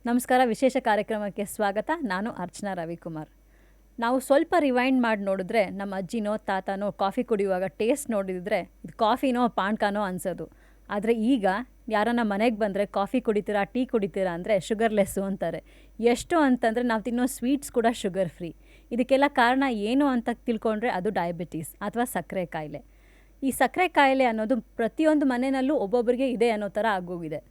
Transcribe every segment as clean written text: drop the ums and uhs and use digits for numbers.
ನಮಸ್ಕಾರ, ವಿಶೇಷ ಕಾರ್ಯಕ್ರಮಕ್ಕೆ ಸ್ವಾಗತ. ನಾನು ಅರ್ಚನಾ ರವಿಕುಮಾರ್. ನಾವು ಸ್ವಲ್ಪ ರಿವೈಂಡ್ ಮಾಡಿ ನೋಡಿದ್ರೆ ನಮ್ಮ ಅಜ್ಜಿನೋ ತಾತನೋ ಕಾಫಿ ಕುಡಿಯುವಾಗ ಟೇಸ್ಟ್ ನೋಡಿದರೆ ಇದು ಕಾಫಿನೋ ಪಾನ್ಕಾನೋ ಅನ್ಸೋದು. ಆದರೆ ಈಗ ಯಾರನ್ನ ಮನೆಗೆ ಬಂದರೆ ಕಾಫಿ ಕುಡಿತೀರಾ, ಟೀ ಕುಡಿತೀರಾ ಅಂದರೆ ಶುಗರ್ಲೆಸ್ಸು ಅಂತಾರೆ. ಎಷ್ಟು ಅಂತಂದರೆ ನಾವು ತಿನ್ನೋ ಸ್ವೀಟ್ಸ್ ಕೂಡ ಶುಗರ್ ಫ್ರೀ. ಇದಕ್ಕೆಲ್ಲ ಕಾರಣ ಏನು ಅಂತ ತಿಳ್ಕೊಂಡ್ರೆ ಅದು ಡಯಾಬಿಟೀಸ್ ಅಥವಾ ಸಕ್ಕರೆ ಕಾಯಿಲೆ. ಈ ಸಕ್ಕರೆ ಕಾಯಿಲೆ ಅನ್ನೋದು ಪ್ರತಿಯೊಂದು ಮನೆಯಲ್ಲೂ ಒಬ್ಬೊಬ್ಬರಿಗೆ ಇದೆ ಅನ್ನೋ ಥರ ಆಗೋಗಿದೆ.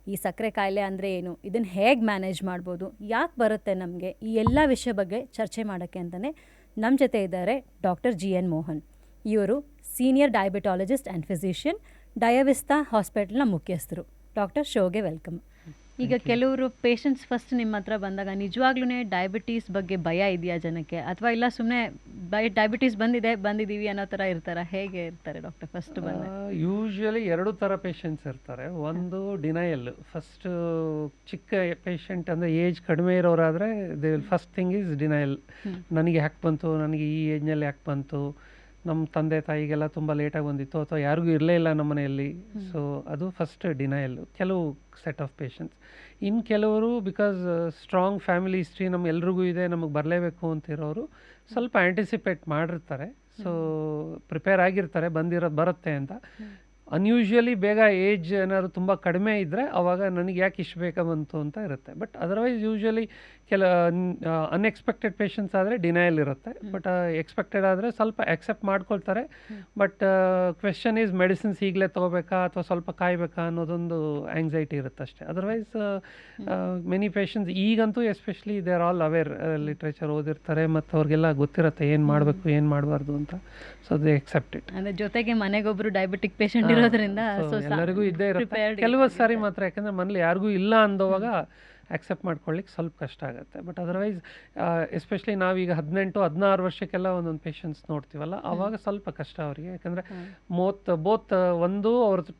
ಈ ಸಕ್ಕರೆ ಕಾಯಿಲೆ ಅಂದರೆ ಏನು, ಇದನ್ನು ಹೇಗೆ ಮ್ಯಾನೇಜ್ ಮಾಡ್ಬೋದು, ಯಾಕೆ ಬರುತ್ತೆ ನಮಗೆ, ಈ ಎಲ್ಲ ವಿಷಯ ಬಗ್ಗೆ ಚರ್ಚೆ ಮಾಡೋಕ್ಕೆ ಅಂತಲೇ ನಮ್ಮ ಜೊತೆ ಇದ್ದಾರೆ ಡಾಕ್ಟರ್ GN ಮೋಹನ್. ಇವರು ಸೀನಿಯರ್ ಡಯಾಬಿಟಾಲಜಿಸ್ಟ್ ಆ್ಯಂಡ್ ಫಿಸಿಷಿಯನ್, ಡಯಾವಿಸ್ತಾ ಹಾಸ್ಪಿಟಲ್ನ ಮುಖ್ಯಸ್ಥರು. ಡಾಕ್ಟರ್ ಶೋಗೆ ವೆಲ್ಕಮ್. ಈಗ ಕೆಲವರು ಪೇಷಂಟ್ಸ್ ಫಸ್ಟ್ ನಿಮ್ಮ ಹತ್ರ ಬಂದಾಗ ನಿಜವಾಗ್ಲೂ ಡಯಾಬಿಟೀಸ್ ಬಗ್ಗೆ ಭಯ ಇದೆಯಾ ಜನಕ್ಕೆ, ಅಥವಾ ಇಲ್ಲ ಸುಮ್ಮನೆ ಡಯಾಬಿಟೀಸ್ ಬಂದಿದ್ದೀವಿ ಅನ್ನೋ ಥರ ಇರ್ತಾರ, ಹೇಗೆ ಇರ್ತಾರೆ ಡಾಕ್ಟರ್ ಫಸ್ಟ್ ಬಂದ? ಯೂಶ್ವಲಿ ಎರಡು ಥರ ಪೇಷಂಟ್ಸ್ ಇರ್ತಾರೆ. ಒಂದು ಡಿನಯಲ್, ಫಸ್ಟ್ ಚಿಕ್ಕ ಪೇಷಂಟ್ ಅಂದರೆ ಏಜ್ ಕಡಿಮೆ ಇರೋರಾದರೆ they will first thing is denial. ನನಗೆ ಯಾಕೆ ಬಂತು, ನನಗೆ ಈ ಏಜ್ನಲ್ಲಿ ಯಾಕೆ ಬಂತು, ನಮ್ಮ ತಂದೆ ತಾಯಿಗೆಲ್ಲ ತುಂಬ ಲೇಟಾಗಿ ಬಂದಿತ್ತು ಅಥವಾ ಯಾರಿಗೂ ಇರಲೇ ಇಲ್ಲ ನಮ್ಮ ಮನೆಯಲ್ಲಿ. ಸೊ ಅದು ಫಸ್ಟ್ ಡಿನಯಲ್ ಕೆಲವು ಸೆಟ್ ಆಫ್ ಪೇಷಂಟ್ಸ್. ಇನ್ನು ಕೆಲವರು ಬಿಕಾಸ್ ಸ್ಟ್ರಾಂಗ್ ಫ್ಯಾಮಿಲಿ ಹಿಸ್ಟ್ರಿ ನಮ್ಮ ಎಲ್ರಿಗೂ ಇದೆ, ನಮಗೆ ಬರಲೇಬೇಕು ಅಂತಿರೋರು ಸ್ವಲ್ಪ ಆ್ಯಂಟಿಸಿಪೇಟ್ ಮಾಡಿರ್ತಾರೆ. ಸೊ ಪ್ರಿಪೇರ್ ಆಗಿರ್ತಾರೆ ಬರುತ್ತೆ ಅಂತ. ಅನ್ಯೂಶ್ವಲಿ ಬೇಗ ಏಜ್ ಏನಾದ್ರು ತುಂಬ ಕಡಿಮೆ ಇದ್ದರೆ ಅವಾಗ ನನಗೆ ಯಾಕೆ ಇಷ್ಟು ಬೇಗ ಬಂತು ಅಂತ ಇರುತ್ತೆ. But otherwise usually unexpected patients ಆದರೆ ಡಿನಯಲ್ ಇರುತ್ತೆ. ಬಟ್ ಎಕ್ಸ್ಪೆಕ್ಟೆಡ್ ಆದರೆ ಸ್ವಲ್ಪ ಅಕ್ಸೆಪ್ಟ್ ಮಾಡ್ಕೊಳ್ತಾರೆ. ಬಟ್ ಕ್ವೆಶನ್ ಈಸ್ ಮೆಡಿಸಿನ್ಸ್ ಈಗಲೇ ತೊಗೋಬೇಕಾ ಅಥವಾ ಸ್ವಲ್ಪ ಕಾಯಬೇಕಾ ಅನ್ನೋದೊಂದು ಆ್ಯಂಗ್ಸೈಟಿ ಇರುತ್ತೆ ಅಷ್ಟೇ. ಅದರ್ವೈಸ್ ಮೆನಿ ಪೇಷಂಟ್ಸ್ ಈಗಂತೂ especially they are all aware, literature ಓದಿರ್ತಾರೆ ಮತ್ತು ಅವ್ರಿಗೆಲ್ಲ ಗೊತ್ತಿರುತ್ತೆ ಏನು ಮಾಡಬೇಕು ಏನು ಮಾಡಬಾರ್ದು ಅಂತ. So they accept it. ಅಂದರೆ ಜೊತೆಗೆ ಮನೆಗೊಬ್ಬರು ಡಯಾಬಿಟಿಕ್ ಪೇಷಂಟ್ ಇರೋದ್ರಿಂದ ಎಲ್ಲರಿಗೂ ಇದ್ದೇ ಇರುತ್ತೆ. ಕೆಲವು ಸಾರಿ ಮಾತ್ರ, ಯಾಕಂದರೆ ಮನೇಲಿ ಯಾರಿಗೂ ಇಲ್ಲ ಅಂದವಾಗ ಆಕ್ಸೆಪ್ಟ್ ಮಾಡ್ಕೊಳ್ಳಿಕ್ಕೆ ಸ್ವಲ್ಪ ಕಷ್ಟ ಆಗುತ್ತೆ. ಬಟ್ ಅದರ್ವೈಸ್ ಎಸ್ಪೆಷಲಿ ನಾವೀಗ 18-16 ವರ್ಷಕ್ಕೆಲ್ಲ ಒಂದೊಂದು ಪೇಷಂಟ್ಸ್ ನೋಡ್ತೀವಲ್ಲ, ಆವಾಗ ಸ್ವಲ್ಪ ಕಷ್ಟ ಅವರಿಗೆ. ಯಾಕಂದರೆ ಬೋತ್ ಒಂದು ಅವ್ರದ್ದು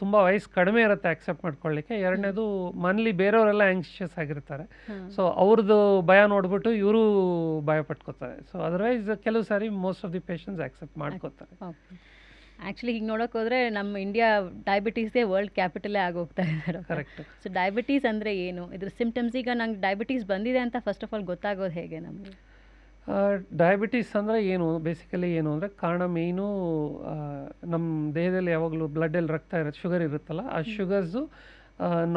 ತುಂಬ ವಯಸ್ಸು ಕಡಿಮೆ ಇರುತ್ತೆ ಆಕ್ಸೆಪ್ಟ್ ಮಾಡ್ಕೊಳ್ಳಿಕ್ಕೆ, ಎರಡನೇದು ಮನೇಲಿ ಬೇರೆಯವರೆಲ್ಲ ಆ್ಯಂಕ್ಷಿಯಸ್ ಆಗಿರ್ತಾರೆ. ಸೊ ಅವ್ರದ್ದು ಭಯ ನೋಡ್ಬಿಟ್ಟು ಇವರು ಭಯ ಪಟ್ಕೋತಾರೆ. ಸೊ ಅದರ್ವೈಸ್ ಕೆಲವು ಸಾರಿ most of the patients accept ಮಾಡ್ಕೋತಾರೆ. ಆ್ಯಕ್ಚುಲಿ ಈಗ ನೋಡೋಕೆ ಹೋದರೆ ನಮ್ಮ ಇಂಡಿಯಾ ಡಯಾಬಿಟೀಸ್ಗೆ ವರ್ಲ್ಡ್ ಕ್ಯಾಪಿಟಲೇ ಆಗೋಗ್ತಾ ಇದ್ದಾರೆ. ಕರೆಕ್ಟ್. ಸೊ ಡಯಾಬಿಟೀಸ್ ಅಂದರೆ ಏನು, ಇದ್ರ ಸಿಂಪ್ಟಮ್ಸ್, ಈಗ ನಂಗೆ ಡಯಾಬಿಟೀಸ್ ಬಂದಿದೆ ಅಂತ ಫಸ್ಟ್ ಆಫ್ ಆಲ್ ಗೊತ್ತಾಗೋದು ಹೇಗೆ ನಮಗೆ? ಡಯಾಬಿಟೀಸ್ ಅಂದರೆ ಏನು, ಬೇಸಿಕಲಿ ಏನು ಅಂದರೆ ಕಾರಣ ಮೇಯ್ನು ನಮ್ಮ ದೇಹದಲ್ಲಿ ಯಾವಾಗಲೂ ಬ್ಲಡ್ಡಲ್ಲಿ ರಕ್ತ ಇರುತ್ತೆ, ಶುಗರ್ ಇರುತ್ತಲ್ಲ, ಆ ಶುಗರ್ಸು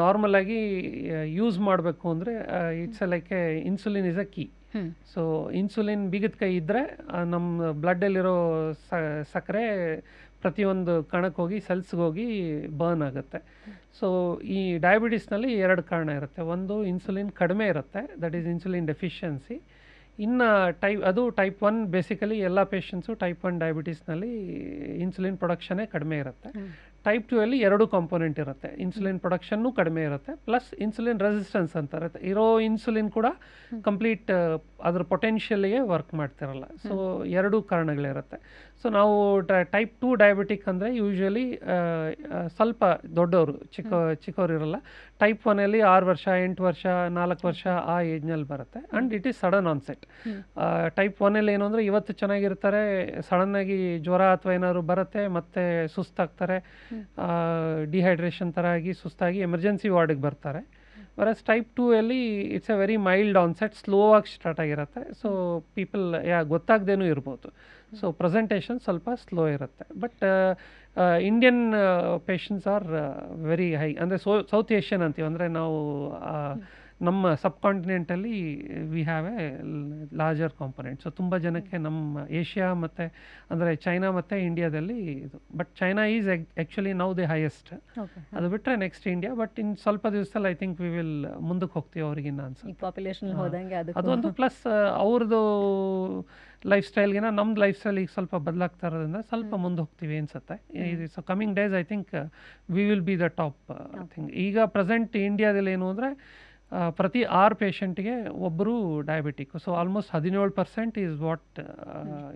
ನಾರ್ಮಲಾಗಿ ಯೂಸ್ ಮಾಡಬೇಕು ಅಂದರೆ it's like insulin is a key. So insulin ಬೀಗದ ಕೈ ಇದ್ದರೆ ನಮ್ಮ ಬ್ಲಡ್ಡಲ್ಲಿರೋ ಸಕ್ಕರೆ ಪ್ರತಿಯೊಂದು ಕಣಕ್ಕೆ ಹೋಗಿ ಸೆಲ್ಸ್ಗೆ ಹೋಗಿ ಬರ್ನ್ ಆಗುತ್ತೆ. ಸೊ ಈ ಡಯಾಬಿಟೀಸ್ನಲ್ಲಿ ಎರಡು ಕಾರಣ ಇರುತ್ತೆ. ಒಂದು ಇನ್ಸುಲಿನ್ ಕಡಿಮೆ ಇರುತ್ತೆ, ದಟ್ ಈಸ್ ಇನ್ಸುಲಿನ್ ಡೆಫಿಷಿಯನ್ಸಿ. ಇನ್ನು ಟೈಪ್ 1 ಬೇಸಿಕಲಿ ಎಲ್ಲ ಪೇಷಂಟ್ಸು ಟೈಪ್ 1 ಡಯಾಬಿಟೀಸ್ನಲ್ಲಿ ಇನ್ಸುಲಿನ್ ಪ್ರೊಡಕ್ಷನ್ನೇ ಕಡಿಮೆ ಇರುತ್ತೆ. ಟೈಪ್ 2 ಅಲ್ಲಿ ಎರಡು ಕಾಂಪೋನೆಂಟ್ ಇರುತ್ತೆ, ಇನ್ಸುಲಿನ್ ಪ್ರೊಡಕ್ಷನ್ನು ಕಡಿಮೆ ಇರುತ್ತೆ, ಪ್ಲಸ್ ಇನ್ಸುಲಿನ್ ರೆಸಿಸ್ಟೆನ್ಸ್ ಅಂತ ಇರುತ್ತೆ. ಇರೋ ಇನ್ಸುಲಿನ್ ಕೂಡ ಕಂಪ್ಲೀಟ್ ಅದ್ರ ಪೊಟೆನ್ಷಿಯಲ್ಗೆ ವರ್ಕ್ ಮಾಡ್ತಿರಲ್ಲ. ಸೊ ಎರಡೂ ಕಾರಣಗಳಿರುತ್ತೆ. ಸೊ ನಾವು ಟೈಪ್ 2 ಡಯಾಬಿಟಿಕ್ ಅಂದರೆ ಯೂಶ್ವಲಿ ಸ್ವಲ್ಪ ದೊಡ್ಡವರು, ಚಿಕ್ಕವರು ಇರಲ್ಲ. ಟೈಪ್ 1ಅಲ್ಲಿ 6 ವರ್ಷ 8 ವರ್ಷ 4 ವರ್ಷ ಆ ಏಜ್ನಲ್ಲಿ ಬರುತ್ತೆ. And it is sudden onset. Type 1ಅಲ್ಲಿ ಏನು ಅಂದರೆ ಇವತ್ತು ಚೆನ್ನಾಗಿರ್ತಾರೆ, ಸಡನ್ನಾಗಿ ಜ್ವರ ಅಥವಾ ಏನಾದ್ರು ಬರುತ್ತೆ, ಮತ್ತೆ ಸುಸ್ತಾಗ್ತಾರೆ, ಡಿಹೈಡ್ರೇಷನ್ ಥರ ಆಗಿ ಸುಸ್ತಾಗಿ ಎಮರ್ಜೆನ್ಸಿ ವಾರ್ಡಿಗೆ ಬರ್ತಾರೆ. ವರಸ್ ಟೈಪ್ 2 ಅಲ್ಲಿ it's a very mild onset, slow ಆಗಿ ಸ್ಟಾರ್ಟ್ ಆಗಿರುತ್ತೆ. ಸೊ ಪೀಪಲ್ ಗೊತ್ತಾಗ್ದೇನೂ ಇರ್ಬೋದು. ಸೊ ಪ್ರೆಸೆಂಟೇಷನ್ ಸ್ವಲ್ಪ ಸ್ಲೋ ಇರುತ್ತೆ. But Indian patients are very high, ಅಂದರೆ ಸೌತ್ ಏಷ್ಯನ್ ಅಂತೀವಿ, ಅಂದರೆ ನಾವು ನಮ್ಮ ಸಬ್ ಕಾಂಟಿನೆಂಟಲ್ಲಿ we have a larger component. So ತುಂಬ ಜನಕ್ಕೆ ನಮ್ಮ ಏಷ್ಯಾ ಮತ್ತು ಅಂದರೆ ಚೈನಾ ಮತ್ತು ಇಂಡಿಯಾದಲ್ಲಿ ಇದು. But China is actually now the highest. ಅದು ಬಿಟ್ಟರೆ ನೆಕ್ಸ್ಟ್ ಇಂಡಿಯಾ. ಬಟ್ ಇನ್ನು ಸ್ವಲ್ಪ ದಿವಸದಲ್ಲಿ ಐ ಥಿಂಕ್ ವಿ ವಿಲ್ ಮುಂದಕ್ಕೆ ಹೋಗ್ತೀವಿ ಅವ್ರಿಗಿನ್ನ ಅನ್ಸುತ್ತೆ. ಪಾಪ್ಯುಲೇಷನ್ ಹೋದಂಗೆ ಅದೊಂದು ಪ್ಲಸ್ ಅವ್ರದ್ದು ಲೈಫ್ ಸ್ಟೈಲ್ಗಿನ ನಮ್ದು ಲೈಫ್ ಸ್ಟೈಲ್ ಈಗ ಸ್ವಲ್ಪ ಬದಲಾಗ್ತಾ ಇರೋದ್ರಿಂದ ಸ್ವಲ್ಪ ಮುಂದೆ ಹೋಗ್ತೀವಿ ಅನ್ಸುತ್ತೆ. So coming days I think we will be the top thing. ಈಗ ಪ್ರೆಸೆಂಟ್ ಇಂಡಿಯಾದಲ್ಲಿ ಏನು ಅಂದರೆ ಪ್ರತಿ 6 ಪೇಷಂಟ್ಗೆ ಒಬ್ಬರು diabetic. So almost 17% is what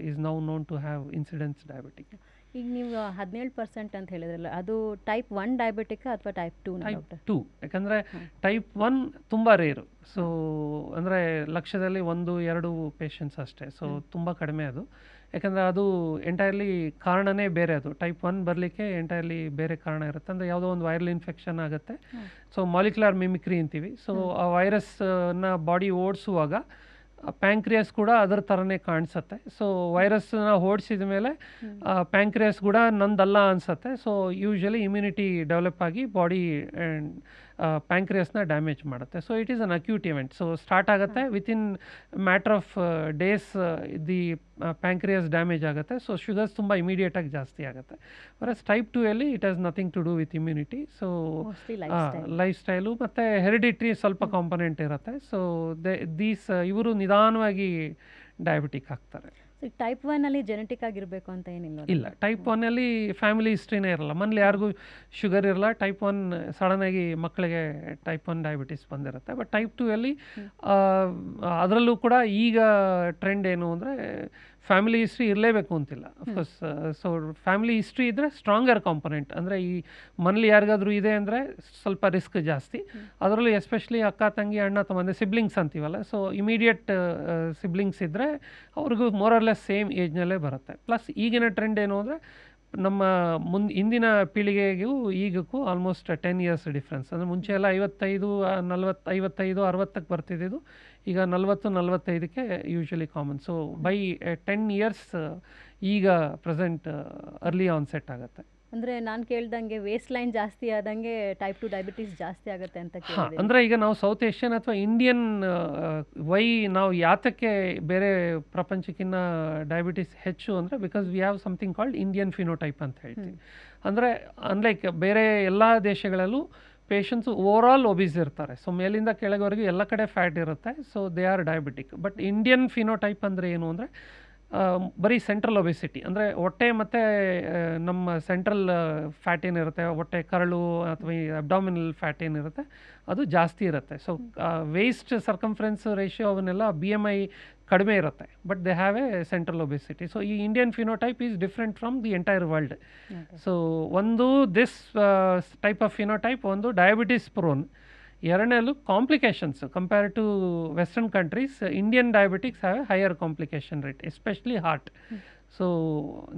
is now known to have incidence diabetic. ಈಗ ನೀವು 17% ಅಂತ ಹೇಳಿದ್ರಲ್ಲ, ಅದು ಟೈಪ್ 1 ಡಯಾಬಿಟಿಕ್ ಅಥವಾ ಟೈಪ್ 2? ಟೈಪ್ 2, ಯಾಕಂದರೆ ಟೈಪ್ 1 ತುಂಬ ರೇರು. ಸೊ ಅಂದರೆ ಲಕ್ಷದಲ್ಲಿ 1-2 ಪೇಷಂಟ್ಸ್ ಅಷ್ಟೇ. ಸೊ ತುಂಬ ಕಡಿಮೆ ಅದು. ಯಾಕಂದರೆ ಅದು ಎಂಟೈರ್ಲಿ ಕಾರಣನೇ ಬೇರೆ, ಅದು ಟೈಪ್ 1 ಬರಲಿಕ್ಕೆ ಎಂಟೈರ್ಲಿ ಬೇರೆ ಕಾರಣ ಇರುತ್ತೆ. ಅಂದರೆ ಯಾವುದೋ ಒಂದು ವೈರಲ್ ಇನ್ಫೆಕ್ಷನ್ ಆಗುತ್ತೆ. ಸೊ ಮಾಲಿಕ್ಯುಲರ್ ಮಿಮಿಕ್ರಿ ಅಂತೀವಿ. ಸೊ ಆ ವೈರಸ್ನ ಬಾಡಿ ಓಡಿಸುವಾಗ ಪ್ಯಾಂಕ್ರಿಯಾಸ್ ಕೂಡ ಅದರ ಥರನೇ ಕಾಣಿಸುತ್ತೆ. ಸೊ ವೈರಸ್ನ ಓಡಿಸಿದ ಮೇಲೆ ಪ್ಯಾಂಕ್ರಿಯಾಸ್ ಕೂಡ ನಂದಲ್ಲ ಅನಿಸುತ್ತೆ. ಸೊ ಯೂಶ್ವಲಿ ಇಮ್ಯುನಿಟಿ ಡೆವಲಪ್ ಆಗಿ ಬಾಡಿ ಪ್ಯಾಂಕ್ರಿಯಾಸ್ನ ಡ್ಯಾಮೇಜ್ ಮಾಡುತ್ತೆ. So it is an acute event. So start ಆಗುತ್ತೆ within matter of days the pancreas damage ಆಗುತ್ತೆ. ಸೊ ಶುಗರ್ಸ್ ತುಂಬ ಇಮಿಡಿಯೇಟಾಗಿ ಜಾಸ್ತಿ ಆಗುತ್ತೆ. Versus type 2 it has nothing to do with immunity. So lifestyle ಮತ್ತು hereditary ಸ್ವಲ್ಪ component ಇರುತ್ತೆ. So ಇವರು ನಿಧಾನವಾಗಿ ಡಯಾಬಿಟಿಕ್ ಆಗ್ತಾರೆ. ಟೈಪ್ 1 ಜೆನೆಟಿಕ್ ಆಗಿರಬೇಕು ಅಂತ ಏನಿಲ್ಲ. ಇಲ್ಲ, ಟೈಪ್ 1 ಫ್ಯಾಮಿಲಿ ಹಿಸ್ಟ್ರಿನೇ ಇರಲ್ಲ. ಮನೇಲಿ ಯಾರಿಗೂ ಶುಗರ್ ಇರಲ್ಲ. ಟೈಪ್ 1 ಸಡನ್ನಾಗಿ ಮಕ್ಕಳಿಗೆ ಟೈಪ್ 1 ಡಯಾಬಿಟಿಸ್ ಬಂದಿರುತ್ತೆ. ಬಟ್ ಟೈಪ್ 2 ಅದರಲ್ಲೂ ಕೂಡ ಈಗ ಟ್ರೆಂಡ್ ಏನು ಅಂದರೆ ಫ್ಯಾಮಿಲಿ ಹಿಸ್ಟ್ರಿ ಇರಲೇಬೇಕು ಅಂತಿಲ್ಲ. ಅಫ್ಕೋರ್ಸ್ ಸೊ ಫ್ಯಾಮಿಲಿ ಹಿಸ್ಟ್ರಿ ಇದ್ದರೆ ಸ್ಟ್ರಾಂಗರ್ ಕಾಂಪೊನೆಂಟ್. ಅಂದರೆ ಈ ಮನೇಲಿ ಯಾರಿಗಾದ್ರೂ ಇದೆ ಅಂದರೆ ಸ್ವಲ್ಪ ರಿಸ್ಕ್ ಜಾಸ್ತಿ. ಅದರಲ್ಲೂ ಎಸ್ಪೆಷಲಿ ಅಕ್ಕ ತಂಗಿ ಅಣ್ಣ ತಮ್ಮ ಅಂದರೆ ಸಿಬ್ಲಿಂಗ್ಸ್ ಅಂತೀವಲ್ಲ. ಸೊ ಇಮಿಡಿಯೇಟ್ ಸಿಬ್ಲಿಂಗ್ಸ್ ಇದ್ದರೆ ಅವ್ರಿಗೂ ಮೋರಲ್ಲೆಸ್ ಸೇಮ್ ಏಜ್ನಲ್ಲೇ ಬರುತ್ತೆ. ಪ್ಲಸ್ ಈಗಿನ ಟ್ರೆಂಡ್ ಏನು ಅಂದರೆ ನಮ್ಮ ಹಿಂದಿನ ಪೀಳಿಗೆಗೂ ಈಗಕ್ಕೂ ಆಲ್ಮೋಸ್ಟ್ 10 ಇಯರ್ಸ್ ಡಿಫ್ರೆನ್ಸ್. ಅಂದರೆ ಮುಂಚೆ ಎಲ್ಲ 55 60ಕ್ಕೆ ಬರ್ತಿದ್ದು, ಈಗ 40-45ಕ್ಕೆ usually common. So by 10 years ಈಗ ಪ್ರೆಸೆಂಟ್ ಅರ್ಲಿ ಆನ್ಸೆಟ್ ಆಗುತ್ತೆ. ಅಂದರೆ ನಾನು ಕೇಳ್ದಂಗೆ ವೇಸ್ಟ್ ಲೈನ್ ಜಾಸ್ತಿ ಆದಂಗೆ ಟೈಪ್ 2 ಡಯಾಬಿಟಿಸ್ ಜಾಸ್ತಿ ಆಗುತ್ತೆ ಅಂತ ಕೇಳಿದೆ. ಅಂದರೆ ಈಗ ನಾವು ಸೌತ್ ಏಷ್ಯನ್ ಅಥವಾ ಇಂಡಿಯನ್ ನಾವು ಯಾತಕ್ಕೆ ಬೇರೆ ಪ್ರಪಂಚಕ್ಕಿಂತ ಡಯಾಬಿಟಿಸ್ ಹೆಚ್ಚು ಅಂದರೆ because we have something called Indian phenotype ಅಂತ ಹೇಳ್ತೀವಿ. ಅಂದರೆ ಅನ್ಲೈಕ್ ಬೇರೆ ಎಲ್ಲ ದೇಶಗಳಲ್ಲೂ ಪೇಷಂಟ್ಸು ಓವರಾಲ್ ಒಬಿಸ್ ಇರ್ತಾರೆ. ಸೊ ಮೇಲಿಂದ ಕೆಳಗವರೆಗೂ ಎಲ್ಲ ಕಡೆ ಫ್ಯಾಟ್ ಇರುತ್ತೆ. So they are diabetic. But Indian phenotype ಅಂದರೆ ಏನು ಅಂದರೆ ಬರೀ ಸೆಂಟ್ರಲ್ ಒಬೆಸಿಟಿ, ಅಂದರೆ ಹೊಟ್ಟೆ ಮತ್ತು ನಮ್ಮ ಸೆಂಟ್ರಲ್ ಫ್ಯಾಟ್ ಏನಿರುತ್ತೆ, ಹೊಟ್ಟೆ ಕರಳು ಅಥವಾ ಅಬ್ಡಾಮಿನಲ್ ಫ್ಯಾಟ್ ಏನಿರುತ್ತೆ ಅದು ಜಾಸ್ತಿ ಇರುತ್ತೆ. ಸೊ ವೇಸ್ಟ್ ಸರ್ಕಂಫರೆನ್ಸ್ ರೇಷಿಯೋ ಅವನ್ನೆಲ್ಲ BMI ಕಡಿಮೆ ಇರುತ್ತೆ. But they have a central obesity. So ಈ Indian phenotype is different from the entire world. So ಒಂದು ದಿಸ್ ಟೈಪ್ ಆಫ್ ಫಿನೋಟೈಪ್ ಒಂದು ಡಯಾಬಿಟಿಸ್ ಪ್ರೋನ್. ಎರಡನೇದು complications compare to western countries. Indian diabetics have a higher complication rate, especially heart. So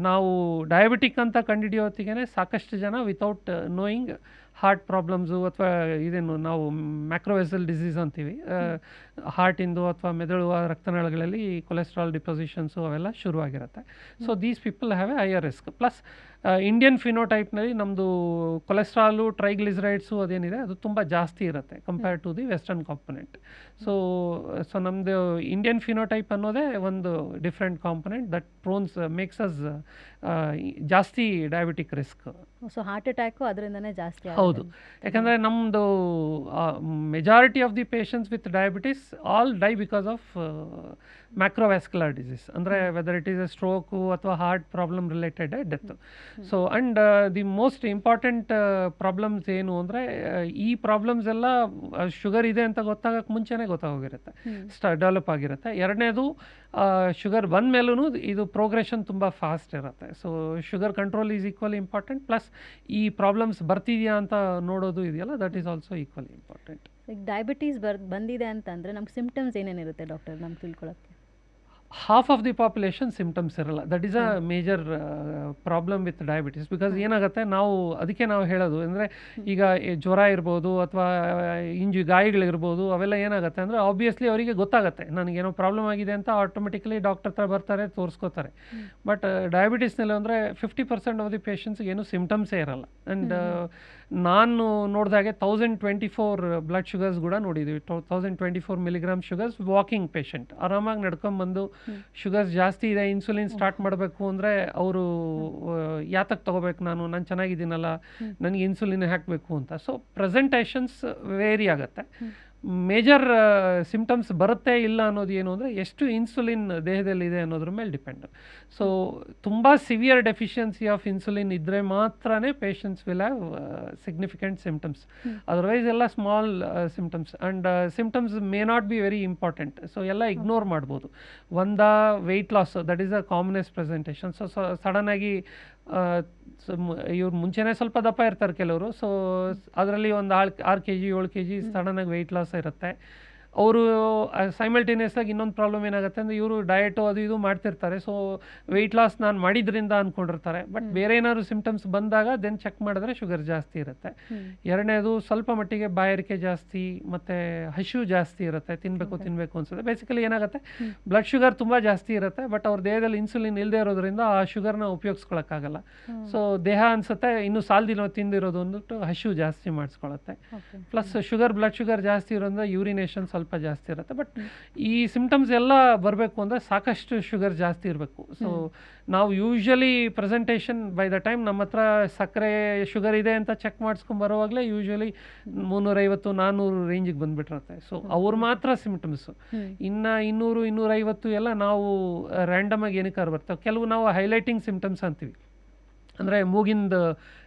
ನಾವು diabetic ಅಂತ ಕಂಡುಹಿಡಿಯೋ ಹೊತ್ತಿಗೆ ಸಾಕಷ್ಟು ಜನ without knowing heart problems ಅಥವಾ ಇದೇನು ನಾವು ಮ್ಯಾಕ್ರೋವೆಸಲ್ ಡಿಸೀಸ್ ಅಂತೀವಿ, ಹಾರ್ಟಿಂದು ಅಥವಾ ಮೆದುಳು ರಕ್ತನಾಳಗಳಲ್ಲಿ ಕೊಲೆಸ್ಟ್ರಾಲ್ ಡಿಪೊಸಿಷನ್ಸು ಅವೆಲ್ಲ ಶುರುವಾಗಿರುತ್ತೆ. So these people have a higher risk. Plus Indian ಫಿನೋಟೈಪ್ನಲ್ಲಿ ನಮ್ಮದು ಕೊಲೆಸ್ಟ್ರಾಲು ಟ್ರೈಗ್ಲಿಸರೈಡ್ಸು ಅದೇನಿದೆ ಅದು ತುಂಬ ಜಾಸ್ತಿ ಇರುತ್ತೆ compare to the western component. So ನಮ್ಮದು ಇಂಡಿಯನ್ ಫಿನೋಟೈಪ್ ಅನ್ನೋದೇ ಒಂದು different component that prones makes us ಜಾಸ್ತಿ diabetic risk. So heart attack ಅದರಿಂದನೇ ಜಾಸ್ತಿ. ಹೌದು, ಯಾಕಂದರೆ ನಮ್ಮದು majority of the patients with diabetes all die because of macrovascular disease. ಅಂದರೆ whether it is a stroke ಅಥವಾ heart problem related death. So and the most important problems ಏನು ಅಂದರೆ ಈ ಪ್ರಾಬ್ಲಮ್ಸ್ ಎಲ್ಲ ಶುಗರ್ ಇದೆ ಅಂತ ಗೊತ್ತಾಗಕ್ಕೆ ಮುಂಚೆನೇ ಗೊತ್ತಾಗೋಗಿರುತ್ತೆ, ಡೆವಲಪ್ ಆಗಿರುತ್ತೆ. ಎರಡನೇದು ಶುಗರ್ ಬಂದ ಮೇಲೂ ಇದು ಪ್ರೋಗ್ರೆಷನ್ ತುಂಬ ಫಾಸ್ಟ್ ಇರುತ್ತೆ. So sugar control is equally important. Plus ಈ ಪ್ರಾಬ್ಲಮ್ಸ್ ಬರ್ತಿದೆಯಾ ಅಂತ ನೋಡೋದು ಇದೆಯಲ್ಲ, that is also equally important. ಈಗ ಡಯಾಬಿಟೀಸ್ ಬಂದಿದೆ ಅಂತಂದರೆ ನಮ್ಗೆ ಸಿಂಪ್ಟಮ್ಸ್ ಏನೇನಿರುತ್ತೆ ಡಾಕ್ಟರ್ ನಮ್ಗೆ ತಿಳ್ಕೊಳ್ಳೋಕ್ಕೆ? Half of the population symptoms ಇರಲ್ಲ. That is a major problem with diabetes. Because ಏನಾಗುತ್ತೆ, ಅದಕ್ಕೆ ನಾವು ಹೇಳೋದು ಅಂದರೆ ಈಗ ಜ್ವರ ಇರ್ಬೋದು ಅಥವಾ ಗಾಯಗಳಿರ್ಬೋದು, ಅವೆಲ್ಲ ಏನಾಗುತ್ತೆ ಅಂದರೆ ಆಬ್ವಿಯಸ್ಲಿ ಅವರಿಗೆ ಗೊತ್ತಾಗುತ್ತೆ ನನಗೇನೋ ಪ್ರಾಬ್ಲಮ್ ಆಗಿದೆ ಅಂತ. ಆಟೋಮೆಟಿಕಲಿ ಡಾಕ್ಟರ್ ಹತ್ರ ಬರ್ತಾರೆ, ತೋರಿಸ್ಕೋತಾರೆ. ಬಟ್ ಡಯಾಬಿಟಿಸ್ನಲ್ಲಿ ಅಂದರೆ 50% ಆಫ್ ದಿ ಪೇಷಂಟ್ಸ್ಗೆ ಏನು ಸಿಂಪ್ಟಮ್ಸೇ ಇರಲ್ಲ. ಆ್ಯಂಡ್ ನಾನು ನೋಡಿದಾಗೆ 1024 ಬ್ಲಡ್ ಶುಗರ್ಸ್ ಕೂಡ ನೋಡಿದ್ದೀವಿ. 1024 ಮಿಲಿಗ್ರಾಮ್ ಶುಗರ್ಸ್ ವಾಕಿಂಗ್ ಪೇಷಂಟ್ ಆರಾಮಾಗಿ ನಡ್ಕೊಂಬಂದು ಶುಗರ್ಸ್ ಜಾಸ್ತಿ ಇದೆ, ಇನ್ಸುಲಿನ್ ಸ್ಟಾರ್ಟ್ ಮಾಡಬೇಕು ಅಂದರೆ ಅವರು ಯಾತಕ್ಕೆ ತೊಗೋಬೇಕು, ನಾನು ಚೆನ್ನಾಗಿದ್ದೀನಲ್ಲ, ನನಗೆ ಇನ್ಸುಲಿನ್ ಹಾಕಬೇಕು ಅಂತ. ಸೊ ಪ್ರೆಸೆಂಟೇಷನ್ಸ್ ವೇರಿ ಆಗುತ್ತೆ. ಮೇಜರ್ ಸಿಂಪ್ಟಮ್ಸ್ ಬರುತ್ತೆ ಇಲ್ಲ ಅನ್ನೋದು ಏನು ಅಂದರೆ ಎಷ್ಟು ಇನ್ಸುಲಿನ್ ದೇಹದಲ್ಲಿದೆ ಅನ್ನೋದ್ರ ಮೇಲೆ ಡಿಪೆಂಡ್. ಸೊ ತುಂಬ ಸಿವಿಯರ್ ಡೆಫಿಷಿಯನ್ಸಿ ಆಫ್ ಇನ್ಸುಲಿನ್ ಇದ್ದರೆ ಮಾತ್ರ patients will have significant symptoms. Otherwise ಎಲ್ಲ small symptoms and symptoms may not be very important. So ಎಲ್ಲ ಇಗ್ನೋರ್ ಮಾಡ್ಬೋದು. Weight loss, that is a commonest presentation. So ಸಡನ್ನಾಗಿ ಇವ್ರು ಮುಂಚೆನೇ ಸ್ವಲ್ಪ ದಪ್ಪ ಇರ್ತಾರೆ ಕೆಲವರು. ಸೊ ಅದರಲ್ಲಿ ಒಂದು 6 kg 7 kg ಸಡನ್ನಾಗಿ ವೆಯ್ಟ್ ಲಾಸ್ ಇರುತ್ತೆ. ಅವರು ಸೈಮಲ್ಟೇನಿಯಸ್ ಆಗಿ ಇನ್ನೊಂದು ಪ್ರಾಬ್ಲಮ್ ಏನಾಗುತ್ತೆ ಅಂದರೆ ಇವರು ಡಯಟು ಅದು ಇದು ಮಾಡ್ತಿರ್ತಾರೆ. ಸೊ ವೆಯ್ಟ್ ಲಾಸ್ ನಾನು ಮಾಡಿದ್ರಿಂದ ಅಂದ್ಕೊಂಡಿರ್ತಾರೆ. ಬಟ್ ಬೇರೆ ಏನಾದ್ರು ಸಿಮ್ಟಮ್ಸ್ ಬಂದಾಗ ದೆನ್ ಚೆಕ್ ಮಾಡಿದ್ರೆ ಶುಗರ್ ಜಾಸ್ತಿ ಇರುತ್ತೆ. ಎರಡನೇದು ಸ್ವಲ್ಪ ಮಟ್ಟಿಗೆ ಬಾಯಾರಿಕೆ ಜಾಸ್ತಿ ಮತ್ತು ಹಸಿವು ಜಾಸ್ತಿ ಇರುತ್ತೆ, ತಿನ್ನಬೇಕು ಅನ್ಸುತ್ತೆ. ಬೇಸಿಕಲಿ ಏನಾಗುತ್ತೆ, ಬ್ಲಡ್ ಶುಗರ್ ತುಂಬ ಜಾಸ್ತಿ ಇರುತ್ತೆ, ಬಟ್ ಅವ್ರ ದೇಹದಲ್ಲಿ ಇನ್ಸುಲಿನ್ ಇಲ್ಲದೆ ಇರೋದ್ರಿಂದ ಆ ಶುಗರ್ನ ಉಪಯೋಗಿಸ್ಕೊಳಕ್ಕಾಗಲ್ಲ. ಸೊ ದೇಹ ಅನ್ಸುತ್ತೆ ಇನ್ನೂ ಸಾಲದಿನೋ ತಿಂದಿರೋದು ಅಂದ್ಬಿಟ್ಟು ಹಸಿವು ಜಾಸ್ತಿ ಮಾಡಿಸ್ಕೊಳತ್ತೆ. ಪ್ಲಸ್ ಬ್ಲಡ್ ಶುಗರ್ ಜಾಸ್ತಿ ಇರೋದ್ರಿಂದ ಯೂರಿನೇಷನ್ ಸ್ವಲ್ಪ ಜಾಸ್ತಿ ಇರುತ್ತೆ. ಬಟ್ ಈ ಸಿಮ್ಟಮ್ಸ್ ಎಲ್ಲ ಬರಬೇಕು ಅಂದರೆ ಸಾಕಷ್ಟು ಶುಗರ್ ಜಾಸ್ತಿ ಇರಬೇಕು. ಸೊ ನಾವು usually presentation by the time ನಮ್ಮ ಹತ್ರ ಸಕ್ಕರೆ ಶುಗರ್ ಇದೆ ಅಂತ ಚೆಕ್ ಮಾಡಿಸ್ಕೊಂಬರುವಾಗಲೇ ಯೂಶ್ವಲಿ 350-400 ರೇಂಜಿಗೆ ಬಂದುಬಿಟ್ಟಿರುತ್ತೆ. ಸೊ ಅವ್ರು ಮಾತ್ರ ಸಿಮ್ಟಮ್ಸು. ಇನ್ನು 200-250 ಎಲ್ಲ ನಾವು ರ್ಯಾಂಡಮ್ ಆಗಿ ಏನಕ್ಕಾರು ಬರ್ತವೆ. ಕೆಲವು ನಾವು ಹೈಲೈಟಿಂಗ್ ಸಿಮ್ಟಮ್ಸ್ ಅಂತೀವಿ, ಅಂದರೆ ಮೂಗಿಂದ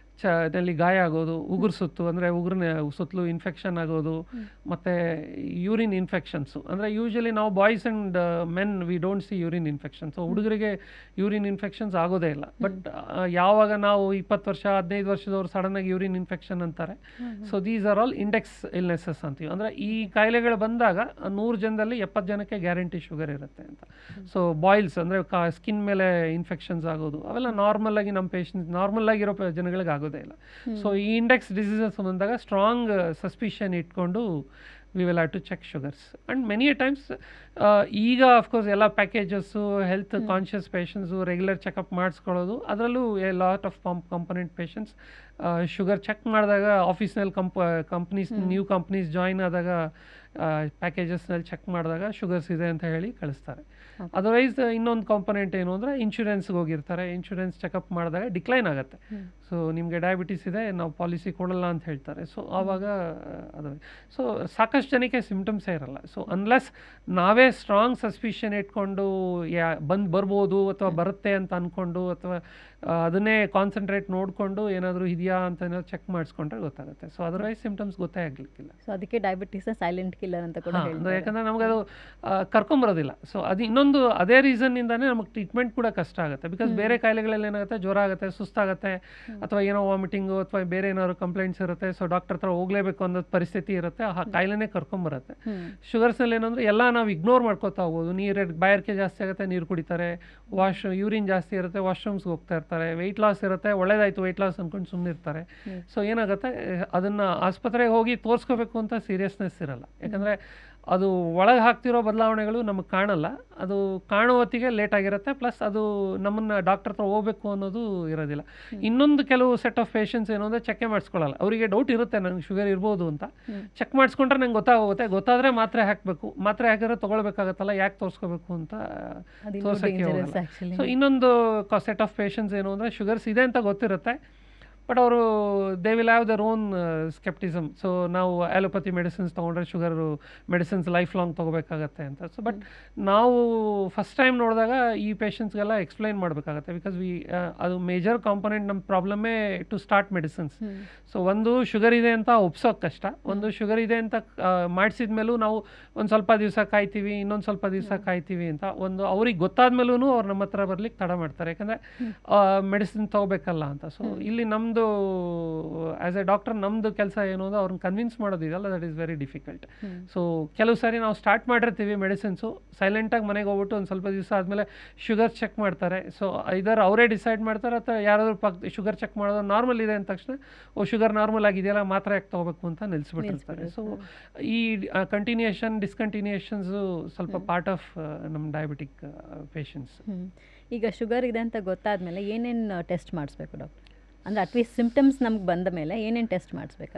ನಲ್ಲಿ ಗಾಯ ಆಗೋದು, ಉಗುರು ಸುತ್ತು ಅಂದರೆ ಉಗುರಿನ ಸುತ್ತಲೂ ಇನ್ಫೆಕ್ಷನ್ ಆಗೋದು, ಮತ್ತು ಯೂರಿನ್ ಇನ್ಫೆಕ್ಷನ್ಸು. ಅಂದರೆ ಯೂಶ್ವಲಿ ನಾವು boys and men we don't see urine infection. So ಹುಡುಗರಿಗೆ ಯೂರಿನ್ ಇನ್ಫೆಕ್ಷನ್ಸ್ ಆಗೋದೇ ಇಲ್ಲ. ಬಟ್ ಯಾವಾಗ ನಾವು 20 ವರ್ಷ 15 ವರ್ಷದವ್ರು ಸಡನ್ನಾಗಿ ಯೂರಿನ್ ಇನ್ಫೆಕ್ಷನ್ ಅಂತಾರೆ. So these are all index illnesses ಅಂತೀವಿ. ಅಂದರೆ ಈ ಕಾಯಿಲೆಗಳು ಬಂದಾಗ 100 ಜನದಲ್ಲಿ 70 ಜನಕ್ಕೆ ಗ್ಯಾರಂಟಿ ಶುಗರ್ ಇರುತ್ತೆ ಅಂತ. ಸೊ ಬಾಯ್ಲ್ಸ್ ಅಂದರೆ ಸ್ಕಿನ್ ಮೇಲೆ ಇನ್ಫೆಕ್ಷನ್ಸ್ ಆಗೋದು ಅವೆಲ್ಲ ನಾರ್ಮಲ್ ಆಗಿ ನಮ್ಮ ಪೇಷಂಟ್ಸ್ ನಾರ್ಮಲ್ ಆಗಿರೋ ಜನಗಳಿಗೆ ಆಗೋದೇ ಇಲ್ಲ. ಸೊ ಈ ಇಂಡೆಕ್ಸ್ ಡಿಸೀಸಸ್ ಬಂದಾಗ ಸ್ಟ್ರಾಂಗ್ ಸಸ್ಪಿಷನ್ ಇಟ್ಕೊಂಡು we will have to check sugars. And many times ಈಗ ಅಫ್ಕೋರ್ಸ್ ಎಲ್ಲ packages health conscious patients regular checkup ಮಾಡಿಸ್ಕೊಳ್ಳೋದು, ಅದರಲ್ಲೂ a lot of component patients sugar check ಮಾಡಿದಾಗ ಆಫೀಸ್ನಲ್ಲಿ ಕಂಪ್ನೀಸ್ ನ್ಯೂ ಕಂಪ್ನೀಸ್ ಜಾಯಿನ್ ಆದಾಗ ಪ್ಯಾಕೇಜಸ್ನಲ್ಲಿ check ಮಾಡಿದಾಗ ಶುಗರ್ಸ್ ಇದೆ ಅಂತ ಹೇಳಿ ಕಳಿಸ್ತಾರೆ. ಅದರ್ವೈಸ್ ಇನ್ನೊಂದು ಕಾಂಪೊನೆಂಟ್ ಏನು ಅಂದರೆ ಇನ್ಶೂರೆನ್ಸ್ಗೆ ಹೋಗಿರ್ತಾರೆ, ಇನ್ಶೂರೆನ್ಸ್ ಚೆಕಪ್ ಮಾಡಿದಾಗ ಡಿಕ್ಲೈನ್ ಆಗುತ್ತೆ. ಸೊ ನಿಮಗೆ ಡಯಾಬಿಟಿಸ್ ಇದೆ, ನಾವು ಪಾಲಿಸಿ ಕೊಡಲ್ಲ ಅಂತ ಹೇಳ್ತಾರೆ. ಸೊ ಆವಾಗ ಅದು ಸೊ ಸಾಕಷ್ಟು ಜನಕ್ಕೆ ಸಿಮ್ಟಮ್ಸೇ ಇರಲ್ಲ. ಸೊ ಅನ್ಲೆಸ್ ನಾವೇ ಸ್ಟ್ರಾಂಗ್ ಸಸ್ಪಿಷನ್ ಇಟ್ಕೊಂಡು ಬರ್ಬೋದು ಅಥವಾ ಬರುತ್ತೆ ಅಂತ ಅಂದ್ಕೊಂಡು ಅಥವಾ ಅದನ್ನೇ ಕಾನ್ಸಂಟ್ರೇಟ್ ನೋಡಿಕೊಂಡು ಏನಾದರೂ ಇದೆಯಾ ಅಂತ ಏನಾದ್ರು ಚೆಕ್ ಮಾಡಿಸ್ಕೊಂಡ್ರೆ ಗೊತ್ತಾಗುತ್ತೆ. ಸೊ ಅದರ್ವೈಸ್ ಸಿಮ್ಟಮ್ಸ್ ಗೊತ್ತೇ ಆಗಲಿಕ್ಕಿಲ್ಲ. ಸೊ ಅದಕ್ಕೆ ಡಯಾಬಿಟಿಸ್ ಸೈಲೆಂಟ್ ಕಿಲ್ಲರ್ ಅಂತ ಕೂಡ ಹೇಳ್ತಾರೆ. ಯಾಕಂದರೆ ನಮಗೆ ಅದು ಕರ್ಕೊಂಬರೋದಿಲ್ಲ. ಸೊ ಅದು ಇನ್ನೊಂದು ಅದೇ ರೀಸನ್ನಿಂದಾನೇ ನಮಗೆ ಟ್ರೀಟ್ಮೆಂಟ್ ಕೂಡ ಕಷ್ಟ ಆಗುತ್ತೆ. ಬಿಕಾಸ್ ಬೇರೆ ಕಾಯಿಲೆಗಳಲ್ಲಿ ಏನಾಗುತ್ತೆ, ಜ್ವರ ಆಗುತ್ತೆ, ಸುಸ್ತಾಗುತ್ತೆ, ಅಥವಾ ಏನೋ ವಾಮಿಟಿಂಗು ಅಥವಾ ಬೇರೆ ಏನಾದ್ರು ಕಂಪ್ಲೇಂಟ್ಸ್ ಇರುತ್ತೆ. ಸೊ ಡಾಕ್ಟರ್ ಹತ್ರ ಹೋಗಲೇಬೇಕು ಅನ್ನೋ ಪರಿಸ್ಥಿತಿ ಇರುತ್ತೆ, ಆ ಕಾಯಿಲೆನೇ ಕರ್ಕೊಂಬರುತ್ತೆ. ಶುಗರ್ಸ್ನಲ್ಲಿ ಏನಂದರೆ ಎಲ್ಲ ನಾವು ಇಗ್ನೋರ್ ಮಾಡ್ಕೋತಾ ಹೋಗ್ಬೋದು. ಬಾಯಾರಿಕೆ ಜಾಸ್ತಿ ಆಗುತ್ತೆ, ನೀರು ಕುಡಿತಾರೆ, ಯೂರಿನ್ ಜಾಸ್ತಿ ಇರುತ್ತೆ, ವಾಶ್ರೂಮ್ಸ್ಗೆ ಹೋಗ್ತಾ ಇರ್ತಾರೆ, ವೆಯ್ಟ್ ಲಾಸ್ ಇರುತ್ತೆ, ಒಳ್ಳೇದಾಯಿತು ವೆಯ್ಟ್ ಲಾಸ್ ಅಂದ್ಕೊಂಡು ಸುಮ್ಮನೆ ಇರ್ತಾರೆ. ಸೊ ಏನಾಗುತ್ತೆ, ಅದನ್ನು ಆಸ್ಪತ್ರೆಗೆ ಹೋಗಿ ತೋರಿಸ್ಕೋಬೇಕು ಅಂತ ಸೀರಿಯಸ್ನೆಸ್ ಇರಲ್ಲ. ಯಾಕಂದರೆ ಅದು ಒಳಗೆ ಹಾಕ್ತಿರೋ ಬದಲಾವಣೆಗಳು ನಮಗೆ ಕಾಣಲ್ಲ, ಅದು ಕಾಣೋ ಹೊತ್ತಿಗೆ ಲೇಟ್ ಆಗಿರುತ್ತೆ. ಪ್ಲಸ್ ಅದು ನಮ್ಮನ್ನು ಡಾಕ್ಟರ್ ಹತ್ರ ಹೋಗಬೇಕು ಅನ್ನೋದು ಇರೋದಿಲ್ಲ. ಇನ್ನೊಂದು ಕೆಲವು ಸೆಟ್ ಆಫ್ ಪೇಷಂಟ್ಸ್ ಏನು ಅಂದರೆ ಚೆಕ್ಕೆ ಮಾಡಿಸ್ಕೊಳ್ಳಲ್ಲ. ಅವರಿಗೆ ಡೌಟ್ ಇರುತ್ತೆ ನಂಗೆ ಶುಗರ್ ಇರ್ಬೋದು ಅಂತ. ಚೆಕ್ ಮಾಡಿಸ್ಕೊಂಡ್ರೆ ನಂಗೆ ಗೊತ್ತಾಗುತ್ತೆ, ಗೊತ್ತಾದರೆ ಮಾತ್ರೆ ಹಾಕಬೇಕು, ಮಾತ್ರೆ ಹಾಕಿದ್ರೆ ತೊಗೊಳ್ಬೇಕಾಗತ್ತಲ್ಲ, ಯಾಕೆ ತೋರಿಸ್ಕೋಬೇಕು ಅಂತ ತೋರ್ಸೋಕ್ಕೆ ಹೋಗಲ್ಲ. ಸೊ ಇನ್ನೊಂದು ಸೆಟ್ ಆಫ್ ಪೇಷಂಟ್ಸ್ ಏನು ಅಂದರೆ ಶುಗರ್ಸ್ ಇದೆ ಅಂತ ಗೊತ್ತಿರುತ್ತೆ, ಬಟ್ ಅವರು they will have their own scepticism. So ನಾವು ಆ್ಯಲೋಪತಿ ಮೆಡಿಸಿನ್ಸ್ ತೊಗೊಂಡ್ರೆ ಶುಗರು ಮೆಡಿಸಿನ್ಸ್ ಲೈಫ್ ಲಾಂಗ್ ತೊಗೋಬೇಕಾಗತ್ತೆ ಅಂತ. ಸೊ ಬಟ್ ನಾವು ಫಸ್ಟ್ ಟೈಮ್ ನೋಡಿದಾಗ ಈ ಪೇಷಂಟ್ಸ್ಗೆಲ್ಲ ಎಕ್ಸ್ಪ್ಲೈನ್ ಮಾಡಬೇಕಾಗತ್ತೆ. ಬಿಕಾಸ್ ಅದು ಮೇಜರ್ ಕಾಂಪೊನೆಂಟ್ ನಮ್ಮ ಪ್ರಾಬ್ಲಮ್ಮೇ ಟು ಸ್ಟಾರ್ಟ್ ಮೆಡಿಸಿನ್ಸ್. ಸೊ ಒಂದು ಶುಗರ್ ಇದೆ ಅಂತ ಒಪ್ಸೋಕೆ ಕಷ್ಟ, ಒಂದು ಶುಗರ್ ಇದೆ ಅಂತ ಮಾಡಿಸಿದ ಮೇಲೂ ನಾವು ಒಂದು ಸ್ವಲ್ಪ ದಿವಸ ಕಾಯ್ತೀವಿ, ಇನ್ನೊಂದು ಸ್ವಲ್ಪ ದಿವಸ ಕಾಯ್ತೀವಿ ಅಂತ. ಒಂದು ಅವ್ರಿಗೆ ಗೊತ್ತಾದ ಮೇಲೂ ಅವ್ರು ನಮ್ಮ ಹತ್ರ ಬರ್ಲಿಕ್ಕೆ ತಡ ಮಾಡ್ತಾರೆ, ಯಾಕಂದರೆ ಮೆಡಿಸಿನ್ ತೊಗೋಬೇಕಲ್ಲ ಅಂತ. ಸೊ ಇಲ್ಲಿ ನಮ್ಮದು ಆ್ಯಸ್ ಎ ಡಾಕ್ಟರ್ ನಮ್ಮದು ಕೆಲಸ ಏನು ಅಂದರೆ ಅವ್ರನ್ನ ಕನ್ವಿನ್ಸ್ ಮಾಡೋದಿದೆಯಲ್ಲ, that is very difficult. So ಕೆಲವು ಸಾರಿ ನಾವು ಸ್ಟಾರ್ಟ್ ಮಾಡಿರ್ತೀವಿ ಮೆಡಿಸಿನ್ಸು, ಸೈಲೆಂಟಾಗಿ ಮನೆಗೆ ಹೋಗ್ಬಿಟ್ಟು ಒಂದು ಸ್ವಲ್ಪ ದಿವಸ ಆದಮೇಲೆ ಶುಗರ್ ಚೆಕ್ ಮಾಡ್ತಾರೆ. ಸೊ ಇದರ್ ಅವರೇ ಡಿಸೈಡ್ ಮಾಡ್ತಾರೆ ಅಥವಾ ಯಾರಾದರೂ ಶುಗರ್ ಚೆಕ್ ಮಾಡೋದು ನಾರ್ಮಲ್ ಇದೆ ಅಂದ ತಕ್ಷಣ ಶುಗರ್ ನಾರ್ಮಲ್ ಆಗಿದೆಯಲ್ಲ ಮಾತ್ರೆ ಯಾಕೆ ತೊಗೋಬೇಕು ಅಂತ ನಿಲ್ಲಿಸ್ಬಿಟ್ಟಿರ್ತಾರೆ. ಸೊ ಈ ಡಿಸ್ಕಂಟಿನ್ಯೂಯೇಷನ್ಸು ಸ್ವಲ್ಪ ಪಾರ್ಟ್ ಆಫ್ ನಮ್ಮ ಡಯಾಬಿಟಿಕ್ ಪೇಷಂಟ್ಸ್. ಈಗ ಶುಗರ್ ಇದೆ ಅಂತ ಗೊತ್ತಾದ್ಮೇಲೆ ಏನೇನು ಟೆಸ್ಟ್ ಮಾಡಿಸ್ಬೇಕು ಡಾಕ್ಟರ್? ಅಂದರೆ ಅಟ್ಲೀಸ್ಟ್ ಸಿಮ್ಟಮ್ಸ್ ನಮ್ಗೆ ಬಂದ ಮೇಲೆ ಏನೇನು ಟೆಸ್ಟ್ ಮಾಡಿಸ್ಬೇಕು?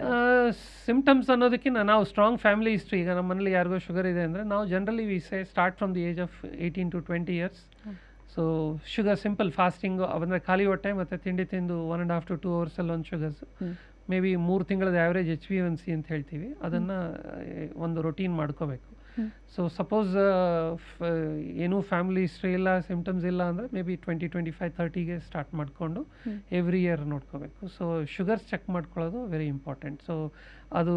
ಸಿಮ್ಟಮ್ಸ್ ಅನ್ನೋದಕ್ಕಿಂತ ನಾವು ಸ್ಟ್ರಾಂಗ್ ಫ್ಯಾಮಿಲಿ ಹಿಸ್ಟ್ರಿ, ಈಗ ನಮ್ಮ ಮನೇಲಿ ಯಾರಿಗೋ ಶುಗರ್ ಇದೆ ಅಂದರೆ ನಾವು generally we say start from the age of 18 to 20 years. So sugar simple fasting ಅಂದರೆ ಖಾಲಿ ಹೊಟ್ಟೆ ಮತ್ತು ತಿಂಡಿ ತಿಂದು 1.5 to 2 hours ಒಂದು ಶುಗರ್ಸು, ಮೇ ಬಿ 3 ತಿಂಗಳದ ಆ್ಯಾವ್ರೇಜ್ HbA1c ಅಂತ ಹೇಳ್ತೀವಿ, ಅದನ್ನು ಒಂದು ರೊಟೀನ್ ಮಾಡ್ಕೋಬೇಕು. ಸೊ ಸಪೋಸ್ ಏನೂ ಫ್ಯಾಮಿಲಿ ಹಿಸ್ಟ್ರಿ ಇಲ್ಲ, ಸಿಮ್ಟಮ್ಸ್ ಇಲ್ಲ ಅಂದರೆ ಮೇ ಬಿ 20, 25, 30ಗೆ ಸ್ಟಾರ್ಟ್ ಮಾಡಿಕೊಂಡು ಎವ್ರಿ ಇಯರ್ ನೋಡ್ಕೋಬೇಕು. ಸೊ ಶುಗರ್ಸ್ ಚೆಕ್ ಮಾಡ್ಕೊಳ್ಳೋದು ವೆರಿ ಇಂಪಾರ್ಟೆಂಟ್. ಸೊ ಅದು